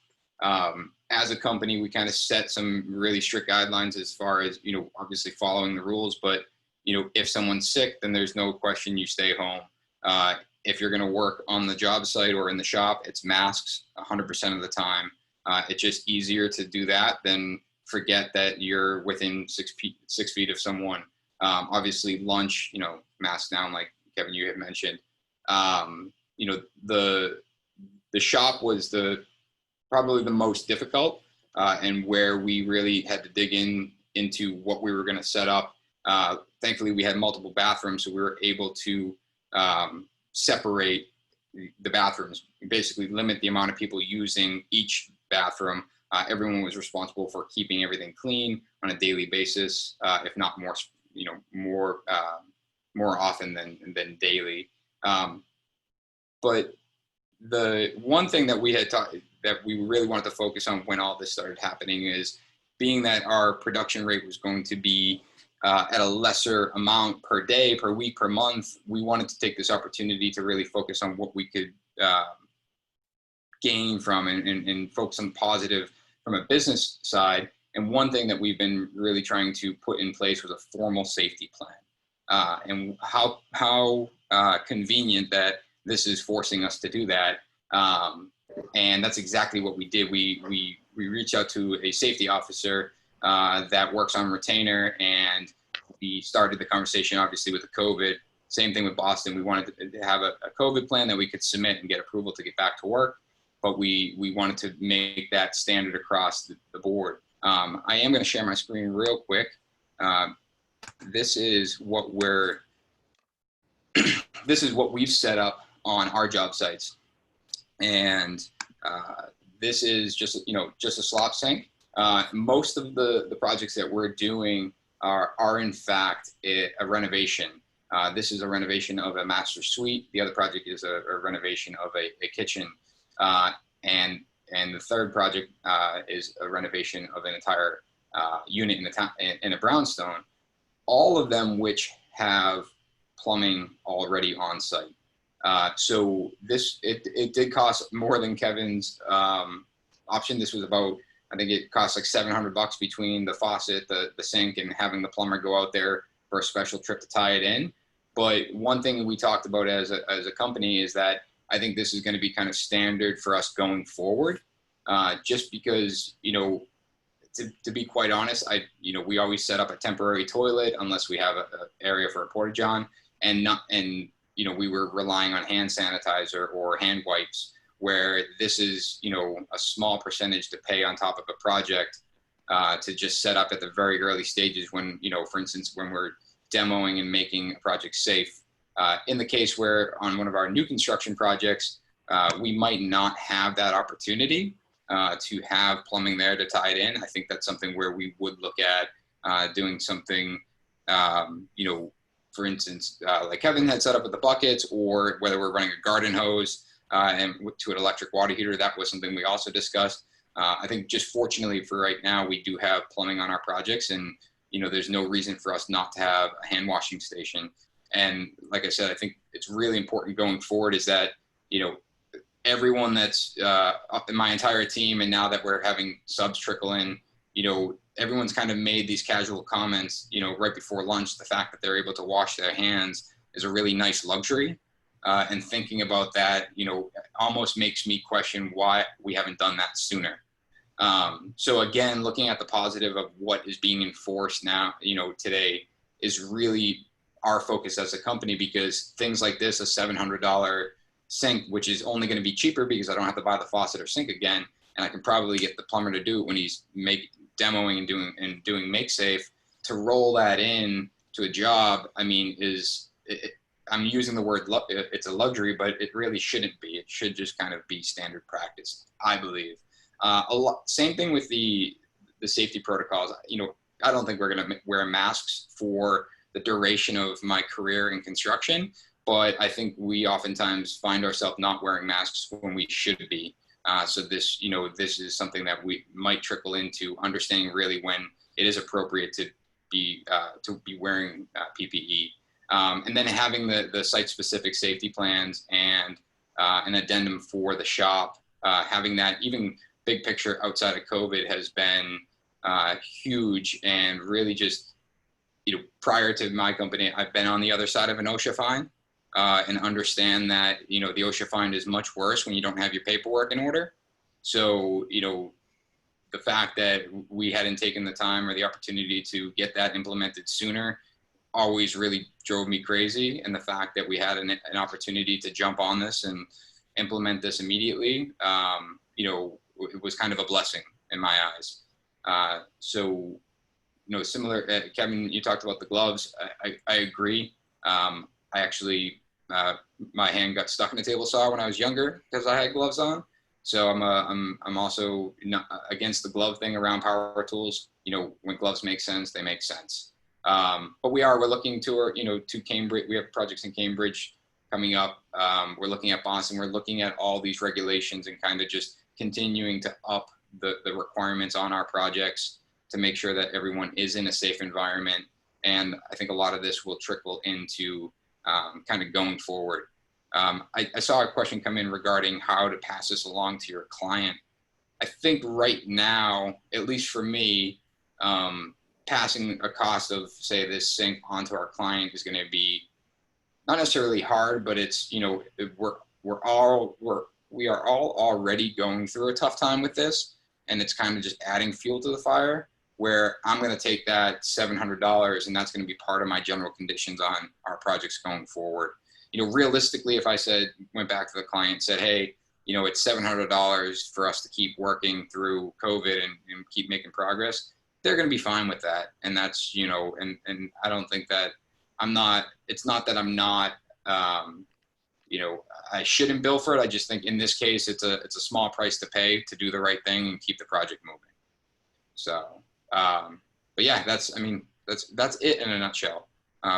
As a company, we kind of set some really strict guidelines as far as, obviously following the rules, but, if someone's sick, then there's no question you stay home. If you're going to work on the job site or in the shop, it's masks 100% of the time. It's just easier to do that than forget that you're within 6 feet of someone. Obviously lunch, mask down, like Kevin, you had mentioned. the shop was probably the most difficult, and where we really had to dig into what we were going to set up. Thankfully, we had multiple bathrooms, so we were able to separate the bathrooms, basically limit the amount of people using each bathroom. Everyone was responsible for keeping everything clean on a daily basis, if not more, more often than daily. But the one thing that we had that we really wanted to focus on when all this started happening is, being that our production rate was going to be at a lesser amount per day, per week, per month, we wanted to take this opportunity to really focus on what we could gain from and focus on the positive from a business side. And one thing that we've been really trying to put in place was a formal safety plan. And how convenient that this is forcing us to do that. And that's exactly what we did. We reached out to a safety officer that works on retainer, and we started the conversation obviously with the COVID. Same thing with Boston. We wanted to have a COVID plan that we could submit and get approval to get back to work, but we wanted to make that standard across the board. I am going to share my screen real quick. This is what we've set up on our job sites, and this is just a slop sink. Most of the projects that we're doing are in fact a renovation. This is a renovation of a master suite. The other project is a renovation of a kitchen, and the third project is a renovation of an entire unit in a brownstone. All of them which have plumbing already on site. So it did cost more than Kevin's option. This was about, I think it cost like $700 between the faucet, the sink, and having the plumber go out there for a special trip to tie it in. But one thing we talked about as a company is that I think this is going to be kind of standard for us going forward, just because, to be quite honest, we always set up a temporary toilet unless we have an area for a porta-john, and we were relying on hand sanitizer or hand wipes, where this is, a small percentage to pay on top of a project to just set up at the very early stages when, for instance, when we're demoing and making a project safe. In the case where on one of our new construction projects, we might not have that opportunity to have plumbing there to tie it in. I think that's something where we would look at doing something, for instance, like Kevin had set up with the buckets, or whether we're running a garden hose and to an electric water heater. That was something we also discussed. I think just fortunately for right now, we do have plumbing on our projects, and there's no reason for us not to have a hand washing station. And like I said, I think it's really important going forward is that, everyone that's up in my entire team, and now that we're having subs trickle in, everyone's kind of made these casual comments, right before lunch. The fact that they're able to wash their hands is a really nice luxury. And thinking about that, almost makes me question why we haven't done that sooner. So again, looking at the positive of what is being enforced now, today, is really our focus as a company, because things like this, a $700 sink, which is only going to be cheaper because I don't have to buy the faucet or sink again, and I can probably get the plumber to do it when he's demoing and doing make safe, to roll that in to a job. I mean, I'm using the word it's a luxury, but it really shouldn't be. It should just kind of be standard practice, I believe. Same thing with the safety protocols. I don't think we're going to wear masks for the duration of my career in construction, but I think we oftentimes find ourselves not wearing masks when we should be. So this is something that we might trickle into understanding really when it is appropriate to be wearing PPE. And then having the site-specific safety plans and an addendum for the shop, having that, even big picture outside of COVID, has been huge. And really just, prior to my company, I've been on the other side of an OSHA fine, and understand that, the OSHA fine is much worse when you don't have your paperwork in order. So, the fact that we hadn't taken the time or the opportunity to get that implemented sooner always really drove me crazy. And the fact that we had an opportunity to jump on this and implement this immediately, it was kind of a blessing in my eyes. So, similar, Kevin, you talked about the gloves. I agree. I actually, my hand got stuck in a table saw when I was younger because I had gloves on. So I'm also not against the glove thing around power tools. When gloves make sense, they make sense. But we're looking to Cambridge. We have projects in Cambridge coming up. We're looking at Boston. We're looking at all these regulations and kind of just continuing to up the requirements on our projects to make sure that everyone is in a safe environment. And I think a lot of this will trickle into kind of going forward. I saw a question come in regarding how to pass this along to your client. I think right now, at least for me, passing a cost of, say, this sink onto our client is going to be not necessarily hard, but it's, we are all already going through a tough time with this, and it's kind of just adding fuel to the fire, where I'm going to take that $700 and that's going to be part of my general conditions on our projects going forward. Realistically, if I went back to the client and said, hey, it's $700 for us to keep working through COVID and keep making progress, they're going to be fine with that. And that's, and I don't think that it's not that I'm not, I shouldn't bill for it. I just think in this case, it's a small price to pay to do the right thing and keep the project moving. So, but yeah, that's it in a nutshell,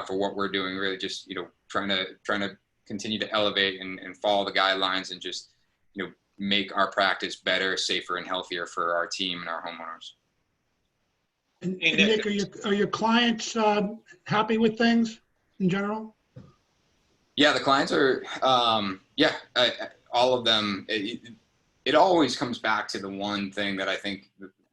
for what we're doing, really just, trying to continue to elevate and follow the guidelines and just, make our practice better, safer, and healthier for our team and our homeowners. And Hey, Nick, Nick. are your clients happy with things in general? Yeah, the clients are, all of them. It always comes back to the one thing that I think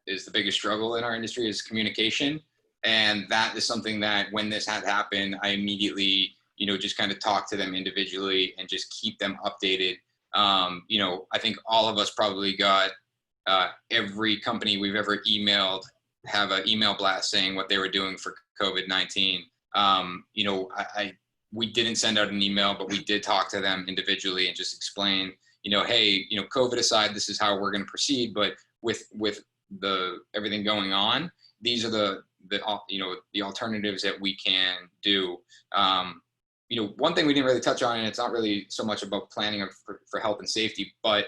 is the biggest struggle in our industry is communication. And that is something that when this had happened, I immediately, just kind of talk to them individually and just keep them updated. I think all of us probably got every company we've ever emailed have an email blast saying what they were doing for COVID-19. We didn't send out an email, but we did talk to them individually and just explain, hey, COVID aside, this is how we're going to proceed. But with everything going on, these are the alternatives that we can do. One thing we didn't really touch on, and it's not really so much about planning for health and safety, but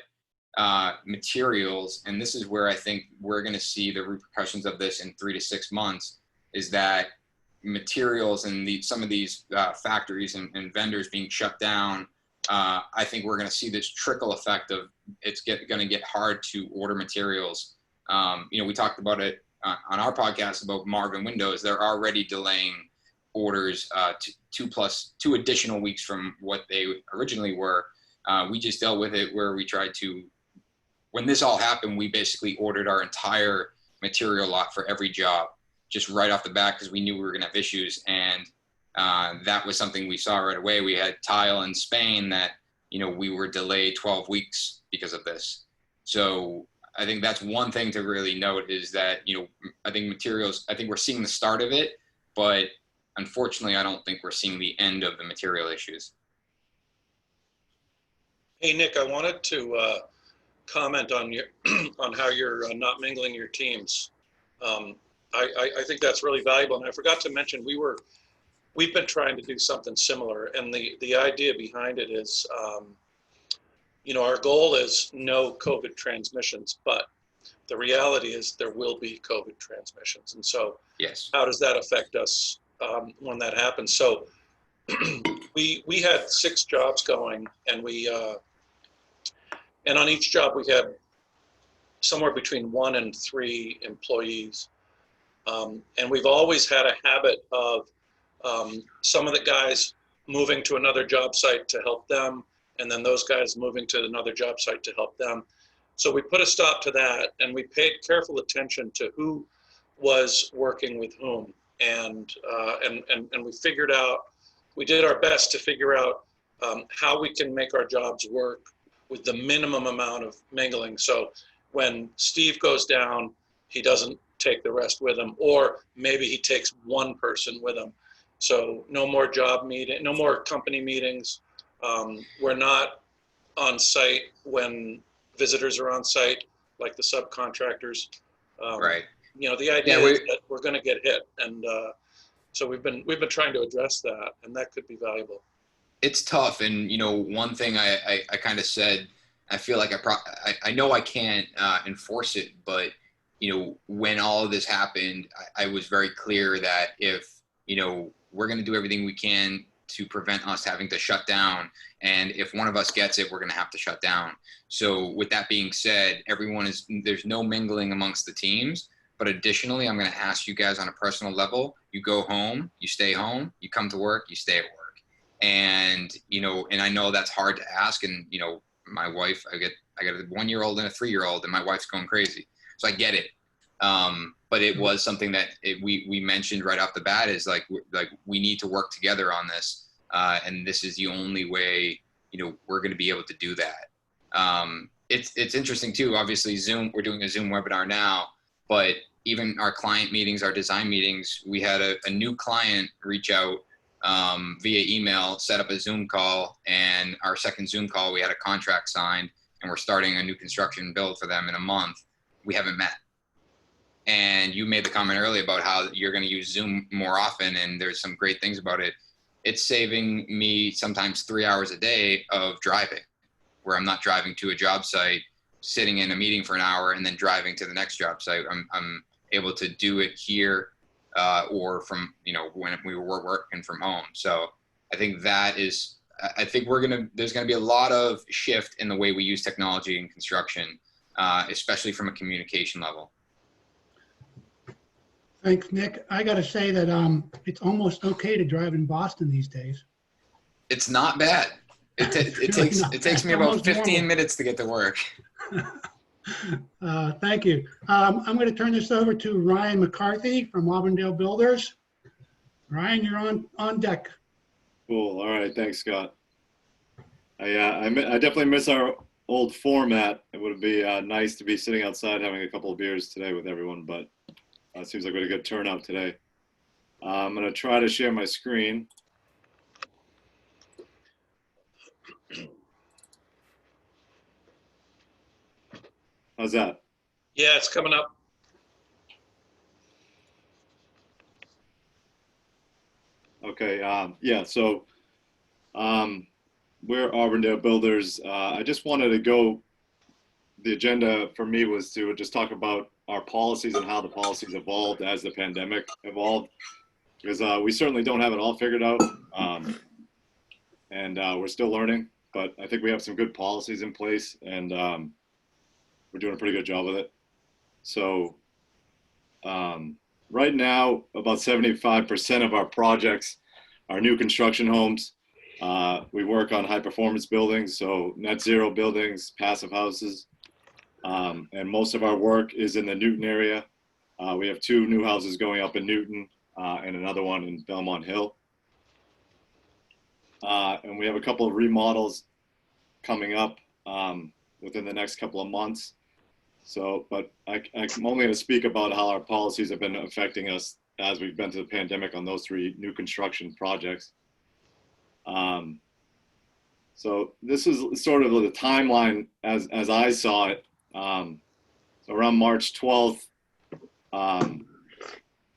materials. And this is where I think we're going to see the repercussions of this in 3 to 6 months, is that materials and some of these factories and vendors being shut down. I think we're going to see this trickle effect of it's going to get hard to order materials. We talked about it on our podcast about Marvin Windows. They're already delaying orders 2 additional weeks from what they originally were. We just dealt with it where we tried to, when this all happened, we basically ordered our entire material lot for every job just right off the bat because we knew we were going to have issues. And that was something we saw right away. We had tile in Spain that, we were delayed 12 weeks because of this. So I think that's one thing to really note is that, I think materials, I think we're seeing the start of it, but unfortunately, I don't think we're seeing the end of the material issues. Hey, Nick, I wanted to comment on how you're not mingling your teams. I think that's really valuable. And I forgot to mention, we've been trying to do something similar. And the idea behind it is, our goal is no COVID transmissions, but the reality is there will be COVID transmissions. And so yes, how does that affect us when that happens? So we had 6 jobs going, and and on each job we had somewhere between 1 and 3 employees. And we've always had a habit of some of the guys moving to another job site to help them, and then those guys moving to another job site to help them. So we put a stop to that, and we paid careful attention to who was working with whom. And we did our best to figure out how we can make our jobs work with the minimum amount of mingling. So when Steve goes down, he doesn't take the rest with him, or maybe he takes one person with him. So no more no more company meetings. We're not on site when visitors are on site, like the subcontractors. Right. You know, the idea Yeah, is that we're going to get hit, and so we've been trying to address that, and that could be valuable. it's tough. And, you know, one thing I kind of said, I feel like I know I can't enforce it, but, you know, when all of this happened, I was very clear that if, you know, we're going to do everything we can to prevent us having to shut down. And if one of us gets it, we're going to have to shut down. So with that being said, there's no mingling amongst the teams. But additionally, I'm going to ask you guys on a personal level, you go home, you stay home, you come to work, you stay at work. And, you know, and I know that's hard to ask. And, you know, my wife, I got a 1-year-old and a 3-year-old, and my wife's going crazy. So I get it. But it was something that we mentioned right off the bat is like we need to work together on this. And this is the only way, you know, we're going to be able to do that. It's interesting too. Obviously Zoom, we're doing a Zoom webinar now, but even our client meetings, our design meetings, we had a new client reach out via email, set up a Zoom call, and our second Zoom call, we had a contract signed, and we're starting a new construction build for them in a month. We haven't met. And you made the comment earlier about how you're going to use Zoom more often, and there's some great things about it. It's saving me sometimes 3 hours a day of driving, where I'm not driving to a job site, sitting in a meeting for an hour, and then driving to the next job site. I'm able to do it here or from, you know, when we were working from home. So I think there's going to be a lot of shift in the way we use technology in construction, especially from a communication level. Thanks, Nick. I got to say that it's almost okay to drive in Boston these days. It's not bad. It takes me about 15 minutes to get to work. Thank you. I'm going to turn this over to Ryan McCarthy from Auburndale Builders. Ryan, you're on deck. Cool. All right. Thanks, Scott. I definitely miss our old format. It would be nice to be sitting outside having a couple of beers today with everyone, but it seems like we had a good turnout today. I'm going to try to share my screen. How's that? Yeah, it's coming up. Okay. Yeah. So we're Auburndale Builders. I just wanted to go. The agenda for me was to just talk about our policies and how the policies evolved as the pandemic evolved, because we certainly don't have it all figured out, and we're still learning. But I think we have some good policies in place, and we're doing a pretty good job with it. So right now, about 75% of our projects are new construction homes. We work on high performance buildings, so net zero buildings, passive houses. And most of our work is in the Newton area. We have 2 new houses going up in Newton and another one in Belmont Hill. And we have a couple of remodels coming up within the next couple of months. So, but I'm only going to speak about how our policies have been affecting us as we've been to the pandemic on those 3 new construction projects. So this is sort of the timeline as I saw it. So around March 12th,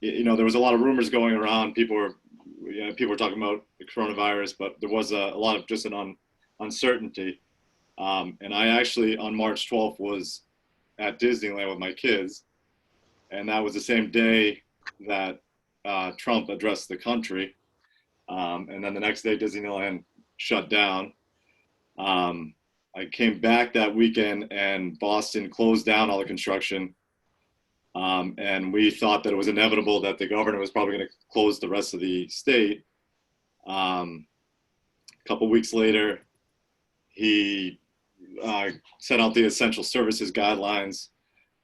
you know, there was a lot of rumors going around. People were talking about the coronavirus, but there was a lot of just an uncertainty. And I actually, on March 12th, was at Disneyland with my kids. And that was the same day that Trump addressed the country. And then the next day, Disneyland shut down. I came back that weekend and Boston closed down all the construction. And we thought that it was inevitable that the governor was probably going to close the rest of the state. A couple weeks later, he set out the essential services guidelines.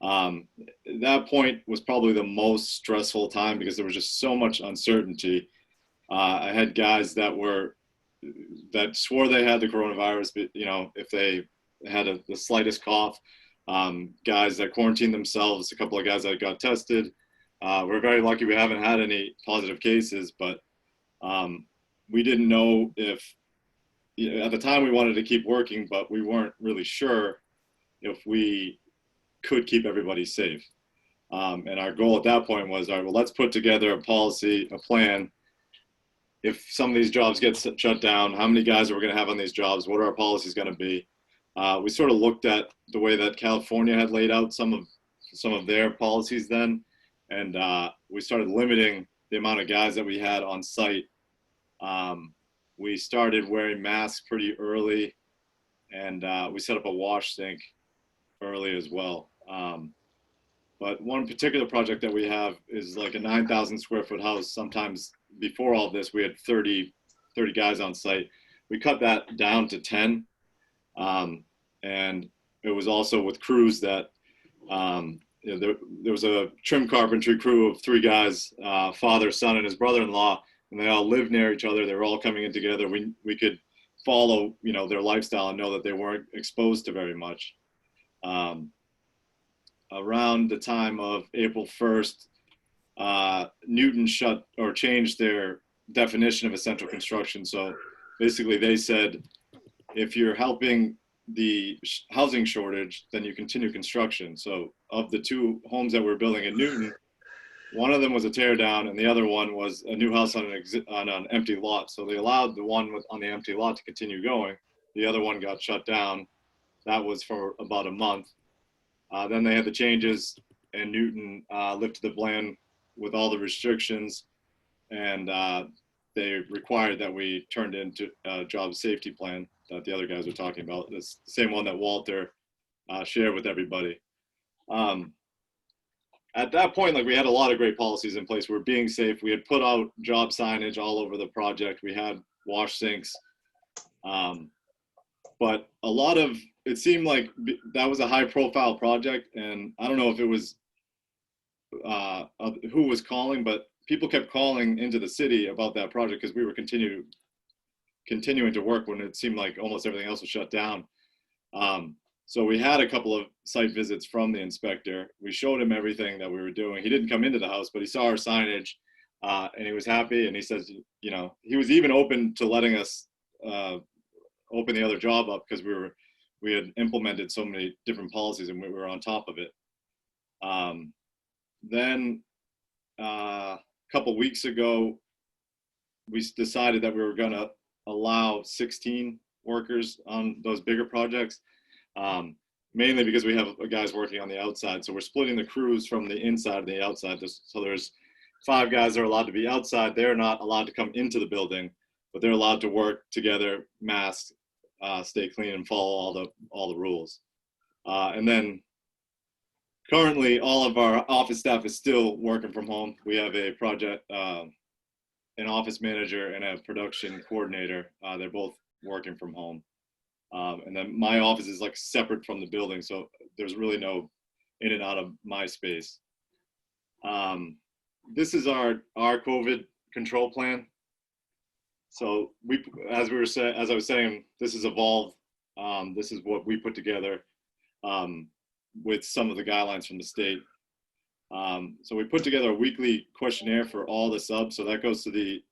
That point was probably the most stressful time because there was just so much uncertainty. I had guys that swore they had the coronavirus, but you know, if they had the slightest cough, guys that quarantined themselves, a couple of guys that got tested. We're very lucky we haven't had any positive cases, but we didn't know if at the time we wanted to keep working, but we weren't really sure if we could keep everybody safe. And our goal at that point was, all right, well, let's put together a policy, a plan. If some of these jobs get shut down, how many guys are we going to have on these jobs? What are our policies going to be? We sort of looked at the way that California had laid out some of their policies then, and we started limiting the amount of guys that we had on site. We started wearing masks pretty early, and we set up a wash sink early as well. But one particular project that we have is like a 9,000 square foot house. Sometimes before all this, we had 30 guys on site. We cut that down to 10. And it was also with crews that, there was a trim carpentry crew of 3 guys, father, son, and his brother-in-law, and they all lived near each other. They were all coming in together. We could follow, their lifestyle and know that they weren't exposed to very much. Around the time of April 1st, Newton changed their definition of essential construction. So basically they said, if you're helping the housing shortage, then you continue construction. So of the 2 homes that we're building in Newton, one of them was a tear down and the other one was a new house on an empty lot. So they allowed the one on the empty lot to continue going. The other one got shut down. That was for about a month. Then they had the changes, and Newton lifted the plan with all the restrictions, and they required that we turned into a job safety plan that the other guys were talking about. It's the same one that Walter shared with everybody. At that point, we had a lot of great policies in place. We were being safe. We had put out job signage all over the project. We had wash sinks. But it seemed like that was a high profile project, and I don't know if it was who was calling, but people kept calling into the city about that project because we were continuing to work when it seemed like almost everything else was shut down. So we had a couple of site visits from the inspector. We showed him everything that we were doing. He didn't come into the house, but he saw our signage, and he was happy. And he says, he was even open to letting us open the other job up because we had implemented so many different policies and we were on top of it. Then a couple weeks ago, we decided that we were going to allow 16 workers on those bigger projects, mainly because we have guys working on the outside. So we're splitting the crews from the inside and the outside. So there's 5 guys that are allowed to be outside. They're not allowed to come into the building, but they're allowed to work together, masked, stay clean, and follow all the rules. And then currently, all of our office staff is still working from home. We have a project, an office manager, and a production coordinator. They're both working from home. And then my office is separate from the building, so there's really no in and out of my space. This is our COVID control plan. So as I was saying, this has evolved. This is what we put together with some of the guidelines from the state. So we put together a weekly questionnaire for all the subs. So that goes to the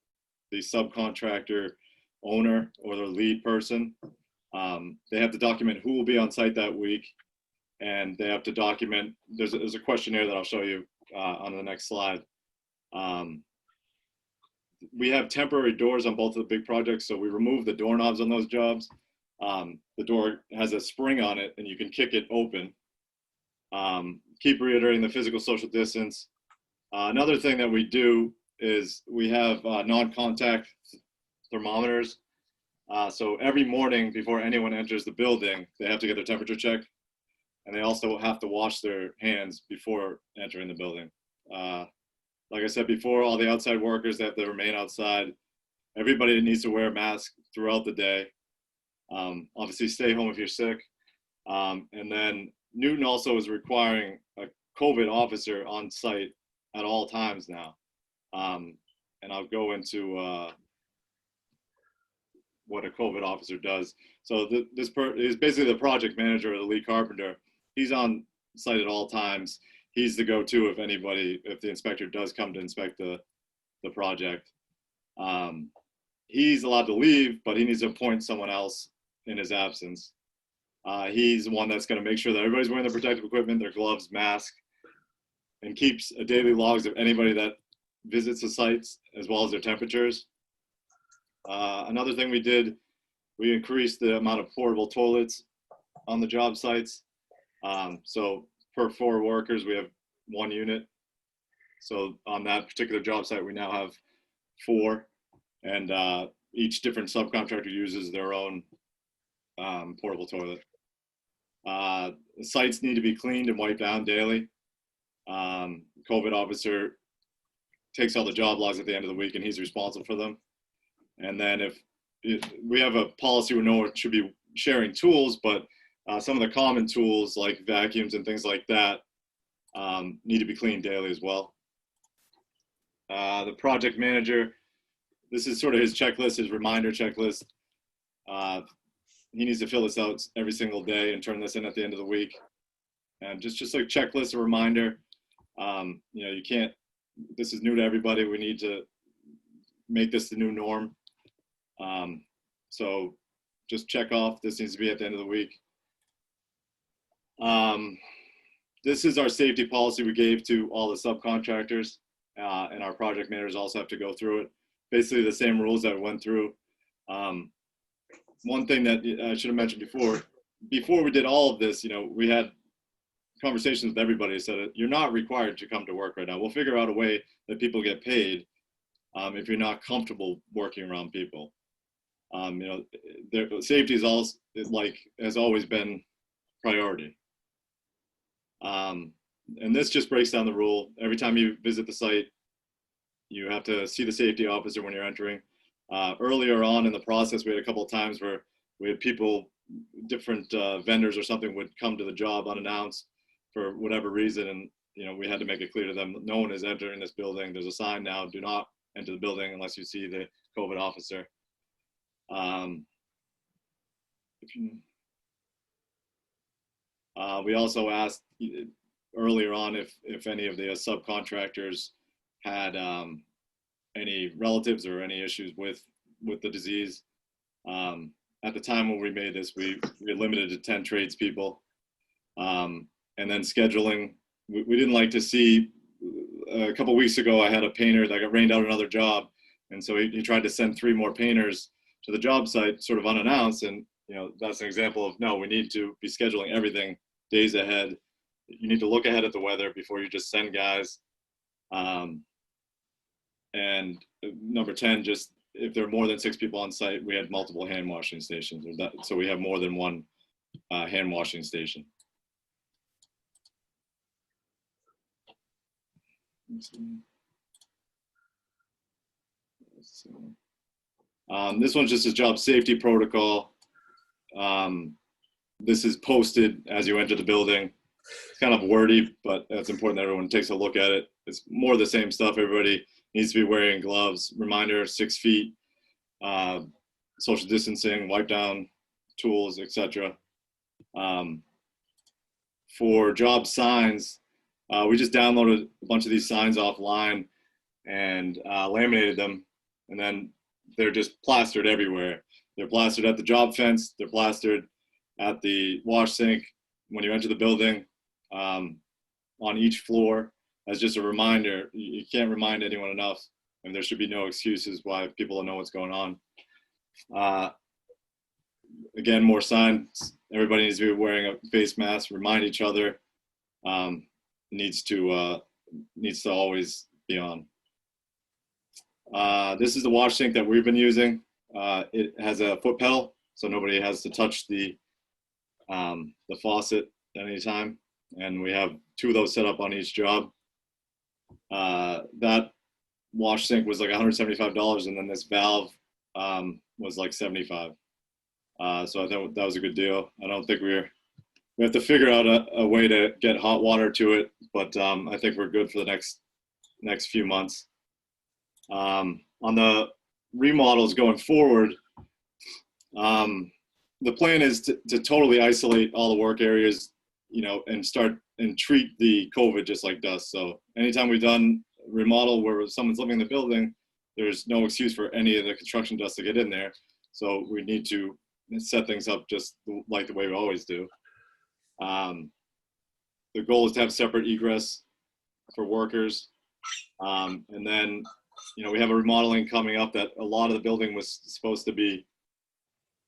subcontractor owner or the lead person. They have to document who will be on site that week, and they have to document. There's a questionnaire that I'll show you on the next slide. We have temporary doors on both of the big projects, so we remove the doorknobs on those jobs. The door has a spring on it, and you can kick it open. Keep reiterating the physical social distance. Another thing that we do is we have non-contact thermometers. So every morning before anyone enters the building, they have to get their temperature checked, and they also have to wash their hands before entering the building. Like I said before, all the outside workers, they have to remain outside. Everybody needs to wear a mask throughout the day. Obviously, stay home if you're sick. And then Newton also is requiring a COVID officer on site at all times now. And I'll go into what a COVID officer does. So this is basically the project manager or the lead carpenter. He's on site at all times. He's the go-to if the inspector does come to inspect the project. he's allowed to leave, but he needs to appoint someone else in his absence. He's the one that's going to make sure that everybody's wearing their protective equipment, their gloves, mask, and keeps a daily logs of anybody that visits the sites as well as their temperatures. Another thing we did, we increased the amount of portable toilets on the job sites. So per 4 workers, we have 1 unit. So on that particular job site, we now have 4, and each different subcontractor uses their own portable toilet. The sites need to be cleaned and wiped down daily. COVID officer takes all the job logs at the end of the week, and he's responsible for them. And then if we have a policy where no one should be sharing tools, but some of the common tools like vacuums and things like that need to be cleaned daily as well. The project manager, this is sort of his checklist, his reminder checklist. He needs to fill this out every single day and turn this in at the end of the week. And just like checklist, a reminder. You know, you can't, this is new to everybody. We need to make this the new norm. So just check off, this needs to be at the end of the week. This is our safety policy we gave to all the subcontractors, and our project managers also have to go through it. Basically the same rules that we went through. One thing that I should have mentioned before we did all of this, you know, we had conversations with everybody, said you're not required to come to work right now. We'll figure out a way that people get paid if you're not comfortable working around people. You know, safety is also, like, has always been priority. And this just breaks down the rule. Every time you visit the site, you have to see the safety officer when you're entering. Earlier on in the process, we had a couple of times where we had people, different vendors or something would come to the job unannounced for whatever reason. And, you know, we had to make it clear to them, no one is entering this building. There's a sign now, do not enter the building unless you see the COVID officer. We also asked earlier on if any of the subcontractors had any relatives or any issues with the disease. At the time when we made this, we limited to 10 tradespeople. And then scheduling, we didn't like to see, a couple weeks ago, I had a painter that got rained out another job. And so he tried to send 3 more painters to the job site sort of unannounced. And, you know, that's an example of, no, we need to be scheduling everything days ahead. You need to look ahead at the weather before you just send guys. And number 10, just if there are more than 6 people on site, we had multiple hand washing stations. So we have more than 1 hand washing station. This one's just a job safety protocol. This is posted as you enter the building. It's kind of wordy, but it's important that everyone takes a look at it. It's more of the same stuff. Everybody needs to be wearing gloves. Reminder, 6 feet, social distancing, wipe down tools, etc. For job signs, we just downloaded a bunch of these signs offline and laminated them, and then they're just plastered everywhere. They're plastered at the job fence, they're plastered at the wash sink when you enter the building, on each floor, as just a reminder. You can't remind anyone enough, and there should be no excuses why people don't know what's going on. Again, more signs. Everybody needs to be wearing a face mask. Remind each other. Needs to always be on. This is the wash sink that we've been using. It has a foot pedal, so nobody has to touch the faucet at any time. And we have 2 of those set up on each job. That wash sink was like $175, and then this valve was like $75. So I thought that was a good deal. I don't think we have to figure out a way to get hot water to it, but I think we're good for the next few months. On the remodels going forward, the plan is to totally isolate all the work areas, you know, and treat the COVID just like dust. So anytime we've done remodel where someone's living in the building, there's no excuse for any of the construction dust to get in there. So we need to set things up just like the way we always do. The goal is to have separate egress for workers. And then, you know, we have a remodeling coming up that a lot of the building was supposed to be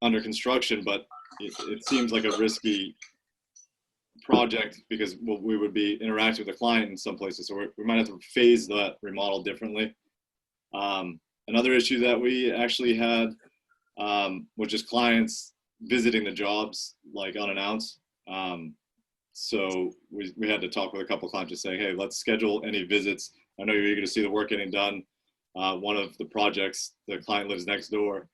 under construction, but it seems like a risky project because we would be interacting with the client in some places. So we might have to phase that remodel differently. Another issue that we actually had was just clients visiting the jobs like unannounced. So we had to talk with a couple of clients just saying, hey, let's schedule any visits. I know you're eager to see the work getting done. One of the projects, the client lives next door,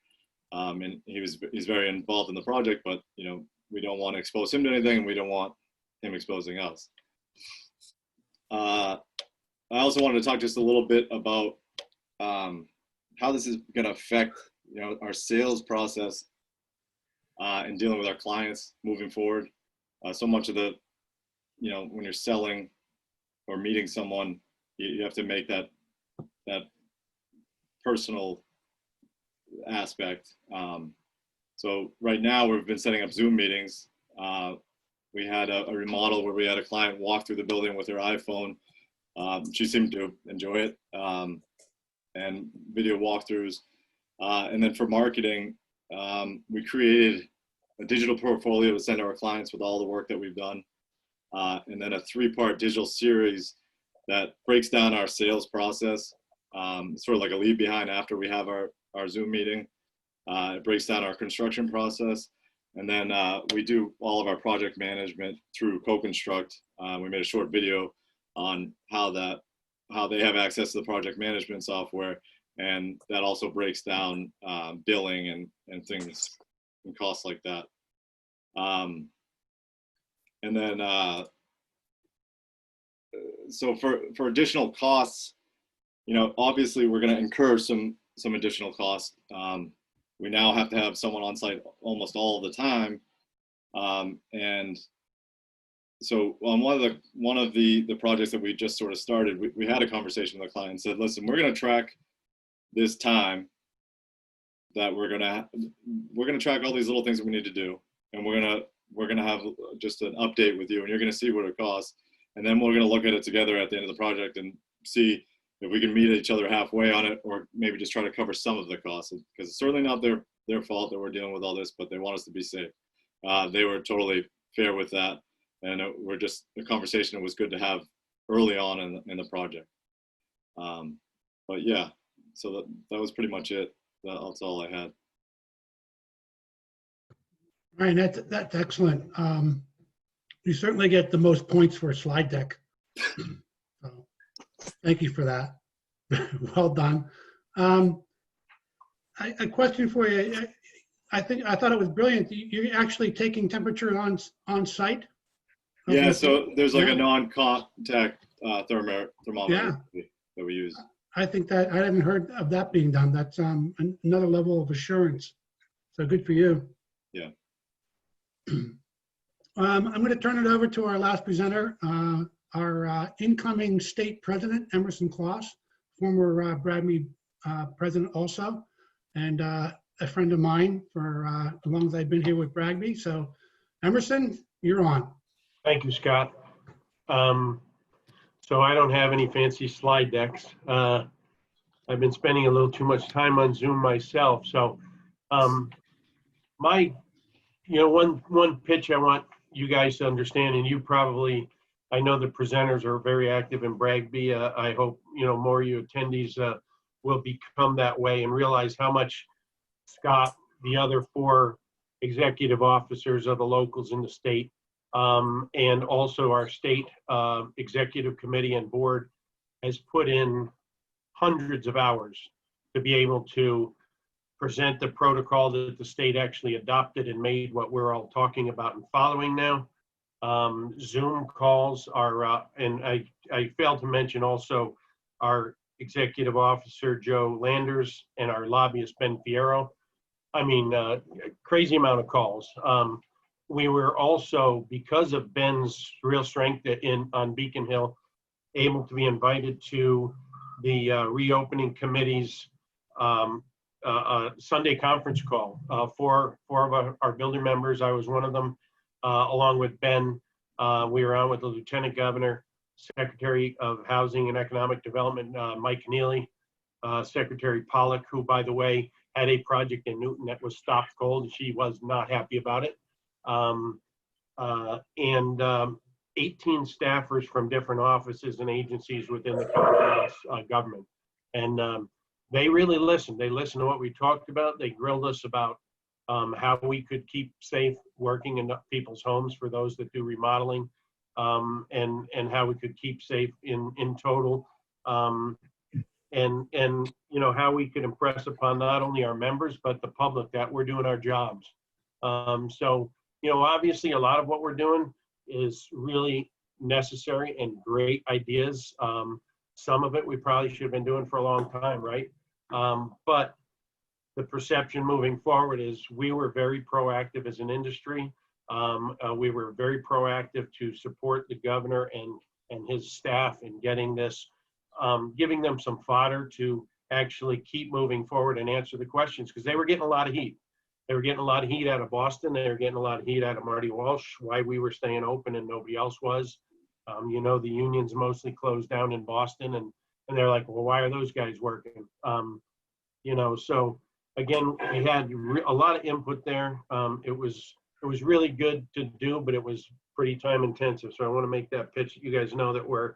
and he's very involved in the project, but you know, we don't want to expose him to anything, and we don't want him exposing us. I also wanted to talk just a little bit about how this is going to affect, you know, our sales process and dealing with our clients moving forward. So much of the, you know, when you're selling or meeting someone, you have to make that personal aspect. So right now we've been setting up Zoom meetings. We had a remodel where we had a client walk through the building with her iPhone. She seemed to enjoy it, and video walkthroughs. And then for marketing, we created a digital portfolio to send to our clients with all the work that we've done. And then a 3-part digital series that breaks down our sales process, sort of like a leave behind after we have our Zoom meeting. It breaks down our construction process. And then we do all of our project management through CoConstruct. We made a short video on how they have access to the project management software. And that also breaks down billing and things and costs like that. And then, so for additional costs, you know, obviously we're going to incur some additional costs. We now have to have someone on site almost all of the time. And so on one of the projects that we just sort of started, we had a conversation with the client and said, listen, we're going to track this time that we're going to track all these little things that we need to do. And we're going to have just an update with you, and you're going to see what it costs. And then we're going to look at it together at the end of the project and see if we can meet each other halfway on it, or maybe just try to cover some of the costs, because it's certainly not their fault that we're dealing with all this, but they want us to be safe. They were totally fair with that. And we're just a conversation that was good to have early on in the project. But yeah, so that was pretty much it. That's all I had. All right, that's excellent. You certainly get the most points for a slide deck. So, thank you for that. Well done. A question for you. I thought it was brilliant. You're actually taking temperature on site. Yeah. So there's like a non-contact thermometer that we use. I think that I haven't heard of that being done. That's another level of assurance. So good for you. Yeah. I'm going to turn it over to our last presenter, our incoming state president, Emerson Kloss, former Bradby president also, and a friend of mine for as long as I've been here with Bradby. So Emerson, you're on. Thank you, Scott. So I don't have any fancy slide decks. I've been spending a little too much time on Zoom myself. So one pitch I want you guys to understand, and you probably, I know the presenters are very active in Bragby. I hope, more of you attendees will become that way and realize how much Scott, the other 4 executive officers of the locals in the state, and also our state executive committee and board has put in hundreds of hours to be able to present the protocol that the state actually adopted and made what we're all talking about and following now. Zoom calls are, and I failed to mention also our executive officer, Joe Landers, and our lobbyist, Ben Fierro. I mean, crazy amount of calls. We were also, because of Ben's real strength on Beacon Hill, able to be invited to the reopening committee's a Sunday conference call. Four of our builder members, I was one of them, along with Ben. We were on with the Lieutenant Governor, Secretary of Housing and Economic Development, Mike Neely, Secretary Pollock, who, by the way, had a project in Newton that was stopped cold, and she was not happy about it. And 18 staffers from different offices and agencies within the Commonwealth government. And they really listened. They listened to what we talked about. They grilled us about how we could keep safe working in people's homes for those that do remodeling, and how we could keep safe in total. And you know, how we could impress upon not only our members, but the public that we're doing our jobs. So, you know, obviously a lot of what we're doing is really necessary and great ideas. Some of it we probably should have been doing for a long time, right? But the perception moving forward is we were very proactive as an industry. We were very proactive to support the governor and his staff in getting this, giving them some fodder to actually keep moving forward and answer the questions, because they were getting a lot of heat. They were getting a lot of heat out of Boston. They were getting a lot of heat out of Marty Walsh, why we were staying open and nobody else was. You know, the unions mostly closed down in Boston, and they're like, well, why are those guys working? You know, so again, we had a lot of input there. It was really good to do, but it was pretty time intensive. So I want to make that pitch that you guys know that we're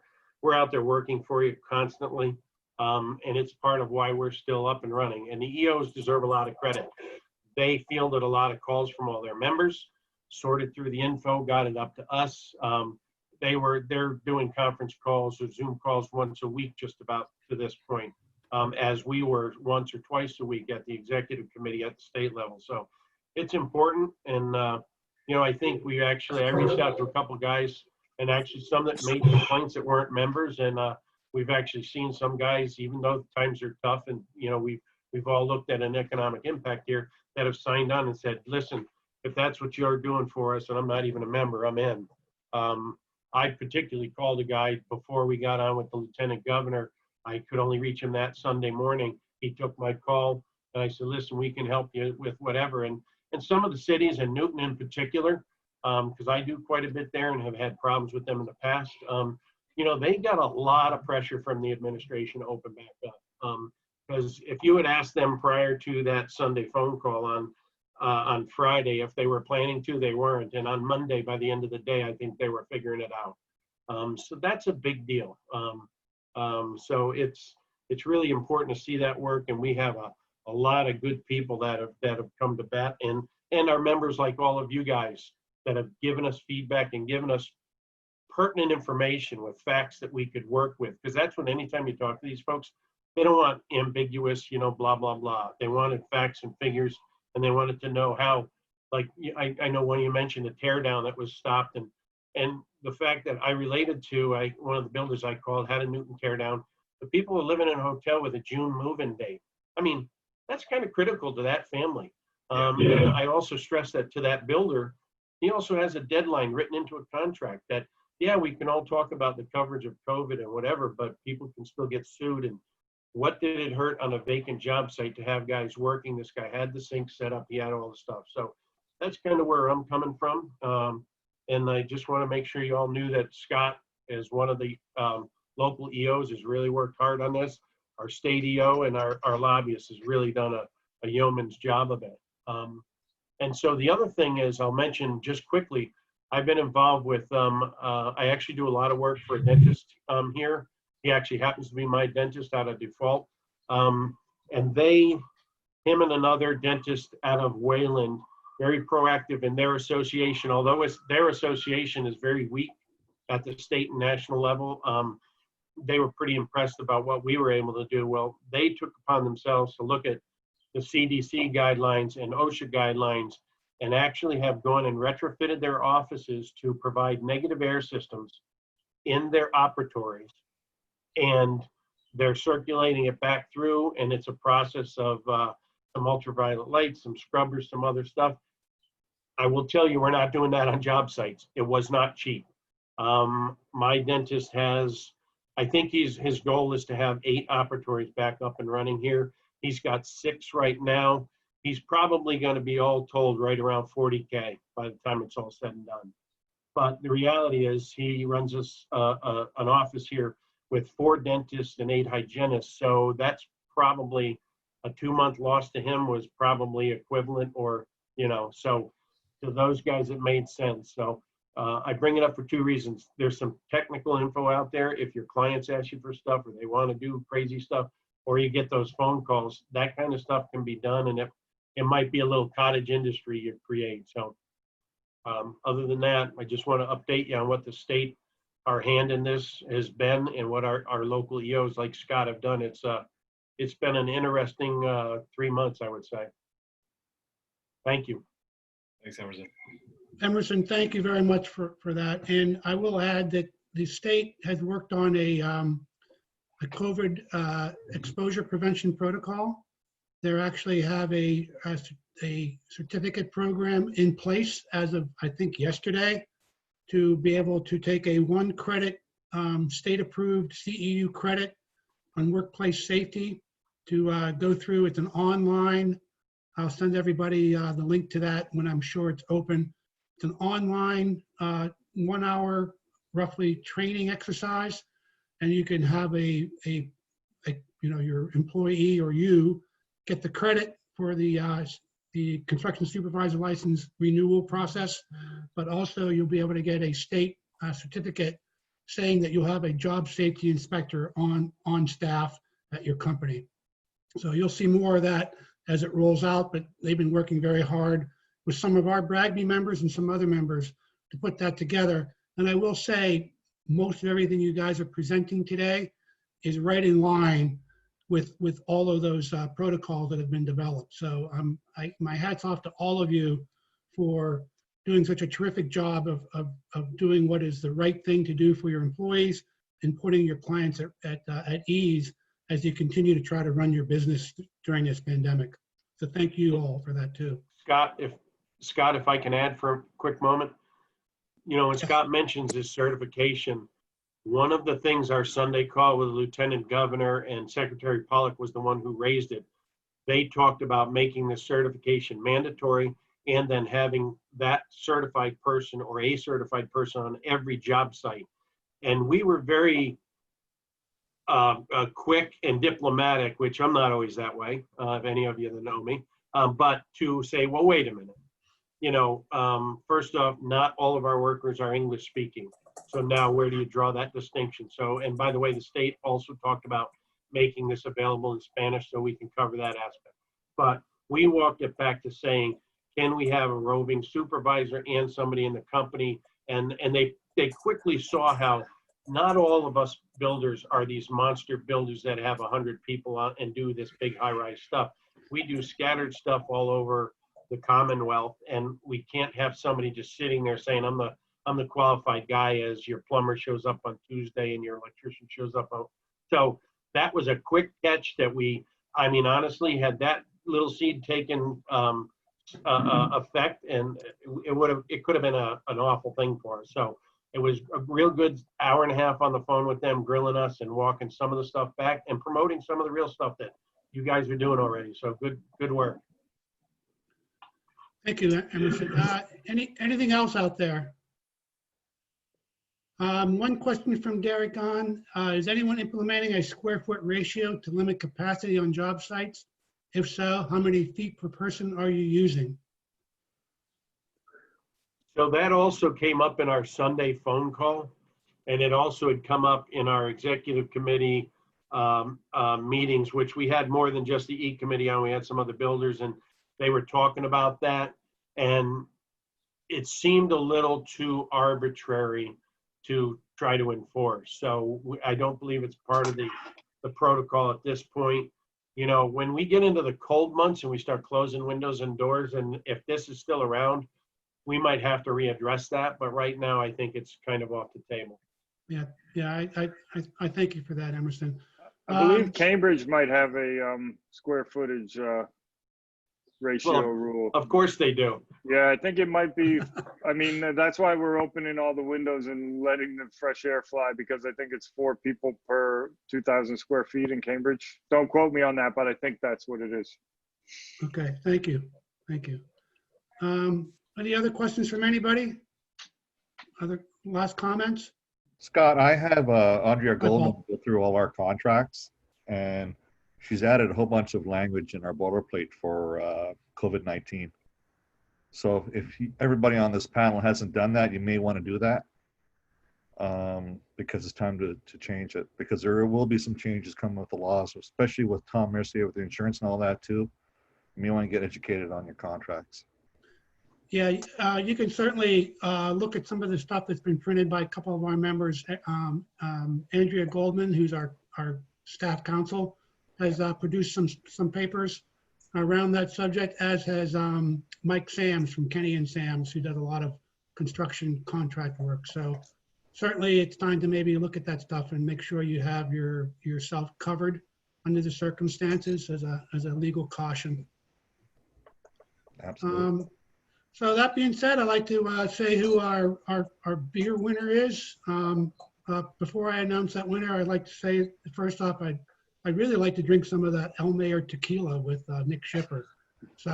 out there working for you constantly. And it's part of why we're still up and running. And the EOs deserve a lot of credit. They fielded a lot of calls from all their members, sorted through the info, got it up to us. They're doing conference calls or Zoom calls once a week, just about to this point, as we were once or twice a week at the executive committee at the state level. So it's important. And, you know, I think I reached out to a couple guys, and actually some that made complaints that weren't members. And we've actually seen some guys, even though times are tough, and, you know, we've all looked at an economic impact here, that have signed on and said, listen, if that's what you're doing for us, and I'm not even a member, I'm in. I particularly called a guy before we got on with the Lieutenant Governor. I could only reach him that Sunday morning. He took my call, and I said, listen, we can help you with whatever. And some of the cities, and Newton in particular, because I do quite a bit there and have had problems with them in the past, you know, they got a lot of pressure from the administration to open back up. Because if you had asked them prior to that Sunday phone call on Friday, if they were planning to, they weren't. And on Monday, by the end of the day, I think they were figuring it out. So that's a big deal. So it's really important to see that work. And we have a lot of good people that have come to bat, and our members, like all of you guys, that have given us feedback and given us pertinent information with facts that we could work with. Because that's what, anytime you talk to these folks, they don't want ambiguous, you know, blah, blah, blah. They wanted facts and figures, and they wanted to know how, like, I know when you mentioned the tear down that was stopped, and the fact that I related to, one of the builders I called had a Newton tear down. The people were living in a hotel with a June move-in date. I mean, that's kind of critical to that family. And I also stress that to that builder, he also has a deadline written into a contract that, yeah, we can all talk about the coverage of COVID and whatever, but people can still get sued. And what did it hurt on a vacant job site to have guys working? This guy had the sink set up, he had all the stuff. So that's kind of where I'm coming from. And I just want to make sure you all knew that Scott, as one of the local EOs, has really worked hard on this. Our state EO and our lobbyist has really done a yeoman's job of it. And so the other thing is, I'll mention just quickly, I've been involved with, I actually do a lot of work for a dentist here. He actually happens to be my dentist out of default. And him and another dentist out of Wayland, very proactive in their association, although their association is very weak at the state and national level. They were pretty impressed about what we were able to do. Well, they took upon themselves to look at the CDC guidelines and OSHA guidelines, and actually have gone and retrofitted their offices to provide negative air systems in their operatories. And they're circulating it back through, and it's a process of some ultraviolet lights, some scrubbers, some other stuff. I will tell you, we're not doing that on job sites. It was not cheap. My dentist has, I think his goal is to have 8 operatories back up and running here. He's got 6 right now. He's probably going to be all told right around 40K by the time it's all said and done. But the reality is he runs us an office here with 4 dentists and 8 hygienists. So that's probably a 2-month loss to him was probably equivalent, or, you know, so to those guys, it made sense. So I bring it up for 2 reasons. There's some technical info out there. If your clients ask you for stuff or they want to do crazy stuff, or you get those phone calls, that kind of stuff can be done. And it might be a little cottage industry you create. So other than that, I just want to update you on what the state, our hand in this has been, and what our local EOs like Scott have done. It's been an interesting 3 months, I would say. Thank you. Thanks, Emerson. Emerson, thank you very much for that. And I will add that the state has worked on a COVID exposure prevention protocol. They actually have a certificate program in place as of, I think, yesterday, to be able to take a 1 credit state-approved CEU credit on workplace safety to go through. It's an online, I'll send everybody the link to that when I'm sure it's open. It's an online 1 hour roughly training exercise, and you can have a you know, your employee or you get the credit for the construction supervisor license renewal process, but also you'll be able to get a state certificate saying that you'll have a job safety inspector on staff at your company. So you'll see more of that as it rolls out, but they've been working very hard with some of our Bragby members and some other members to put that together. And I will say, most of everything you guys are presenting today is right in line with all of those protocols that have been developed. So my hat's off to all of you for doing such a terrific job of doing what is the right thing to do for your employees and putting your clients at ease as you continue to try to run your business during this pandemic. So thank you all for that too. Scott, if I can add for a quick moment, you know, when Scott mentions his certification, one of the things our Sunday call with the Lieutenant Governor and Secretary Pollock was the one who raised it. They talked about making the certification mandatory and then having that certified person or a certified person on every job site. And we were very quick and diplomatic, which I'm not always that way, if any of you that know me, but to say, well, wait a minute. You know, first off, not all of our workers are English speaking. So now where do you draw that distinction? So, and by the way, the state also talked about making this available in Spanish so we can cover that aspect. But we walked it back to saying, can we have a roving supervisor and somebody in the company? And they quickly saw how not all of us builders are these monster builders that have 100 people on and do this big high-rise stuff. We do scattered stuff all over the Commonwealth, and we can't have somebody just sitting there saying, I'm the qualified guy, as your plumber shows up on Tuesday and your electrician shows up on. So that was a quick catch that I mean, honestly, had that little seed taken effect, and it could have been an awful thing for us. So it was a real good hour and a half on the phone with them, grilling us and walking some of the stuff back and promoting some of the real stuff that you guys are doing already. So good work. Thank you, Emerson. Anything else out there? One question from Derek on, is anyone implementing a square foot ratio to limit capacity on job sites? If so, how many feet per person are you using? So that also came up in our Sunday phone call, and it also had come up in our executive committee meetings, which we had more than just the E committee on. We had some other builders, and they were talking about that, and it seemed a little too arbitrary to try to enforce. So I don't believe it's part of the protocol at this point. You know, when we get into the cold months and we start closing windows and doors, and if this is still around, we might have to readdress that. But right now, I think it's kind of off the table. Yeah, I thank you for that, Emerson. I believe Cambridge might have a square footage ratio Well, rule. Of course they do. Yeah, I think it might be, I mean, that's why we're opening all the windows and letting the fresh air fly, because I think it's 4 people per 2,000 square feet in Cambridge. Don't quote me on that, but I think that's what it is. Okay, thank you. Thank you. Any other questions from anybody? Other last comments? Scott, I have Andrea Goldman Paul. go through all our contracts, and she's added a whole bunch of language in our boilerplate for COVID-19. So if everybody on this panel hasn't done that, you may want to do that, because it's time to change it, because there will be some changes coming with the laws, especially with Tom Mercier with the insurance and all that too. You may want to get educated on your contracts. Yeah, you can certainly look at some of the stuff that's been printed by a couple of our members. Andrea Goldman, who's our staff counsel, has produced some papers around that subject, as has Mike Sams from Kenny and Sams, who does a lot of construction contract work. So certainly it's time to maybe look at that stuff and make sure you have yourself covered under the circumstances as a legal caution. Absolutely. So that being said, I'd like to say who our beer winner is. Before I announce that winner, I'd like to say, first off, I'd really like to drink some of that El Mayor tequila with Nick Shipper. So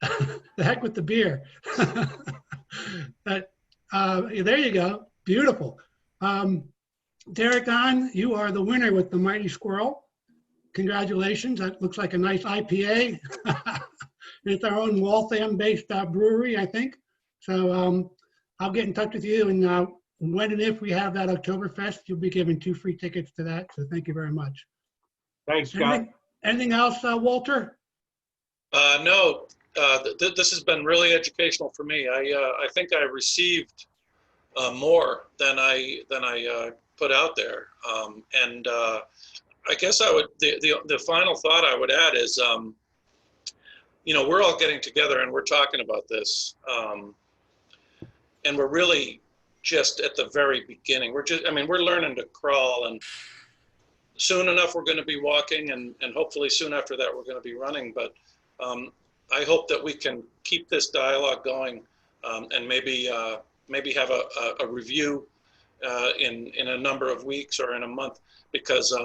the heck with the beer. But, there you go. Beautiful. Derek Ahn, you are the winner with the Mighty Squirrel. Congratulations. That looks like a nice IPA. It's our own Waltham-based brewery, I think. So I'll get in touch with you, and when and if we have that Oktoberfest, you'll be given 2 free tickets to that. So thank you very much. Thanks, Scott. Anything else, Walter? No, this has been really educational for me. I think I received more than I put out there, and I guess the final thought I would add is, you know, we're all getting together and we're talking about this, and we're really just at the very beginning. We're learning to crawl, and soon enough we're going to be walking, and hopefully soon after that we're going to be running. But I hope that we can keep this dialogue going, and maybe have a review in a number of weeks or in a month, because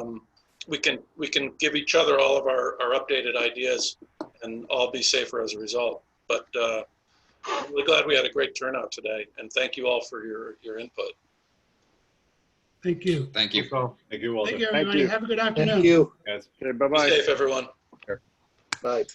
we can give each other all of our updated ideas and all be safer as a result. But I'm really glad we had a great turnout today, and thank you all for your input. Thank you. Thank you. Thank you, Walter. Thank you, everybody. you. Have a good afternoon. Thank you. Yes. Okay, Be bye-bye. safe, everyone. Bye.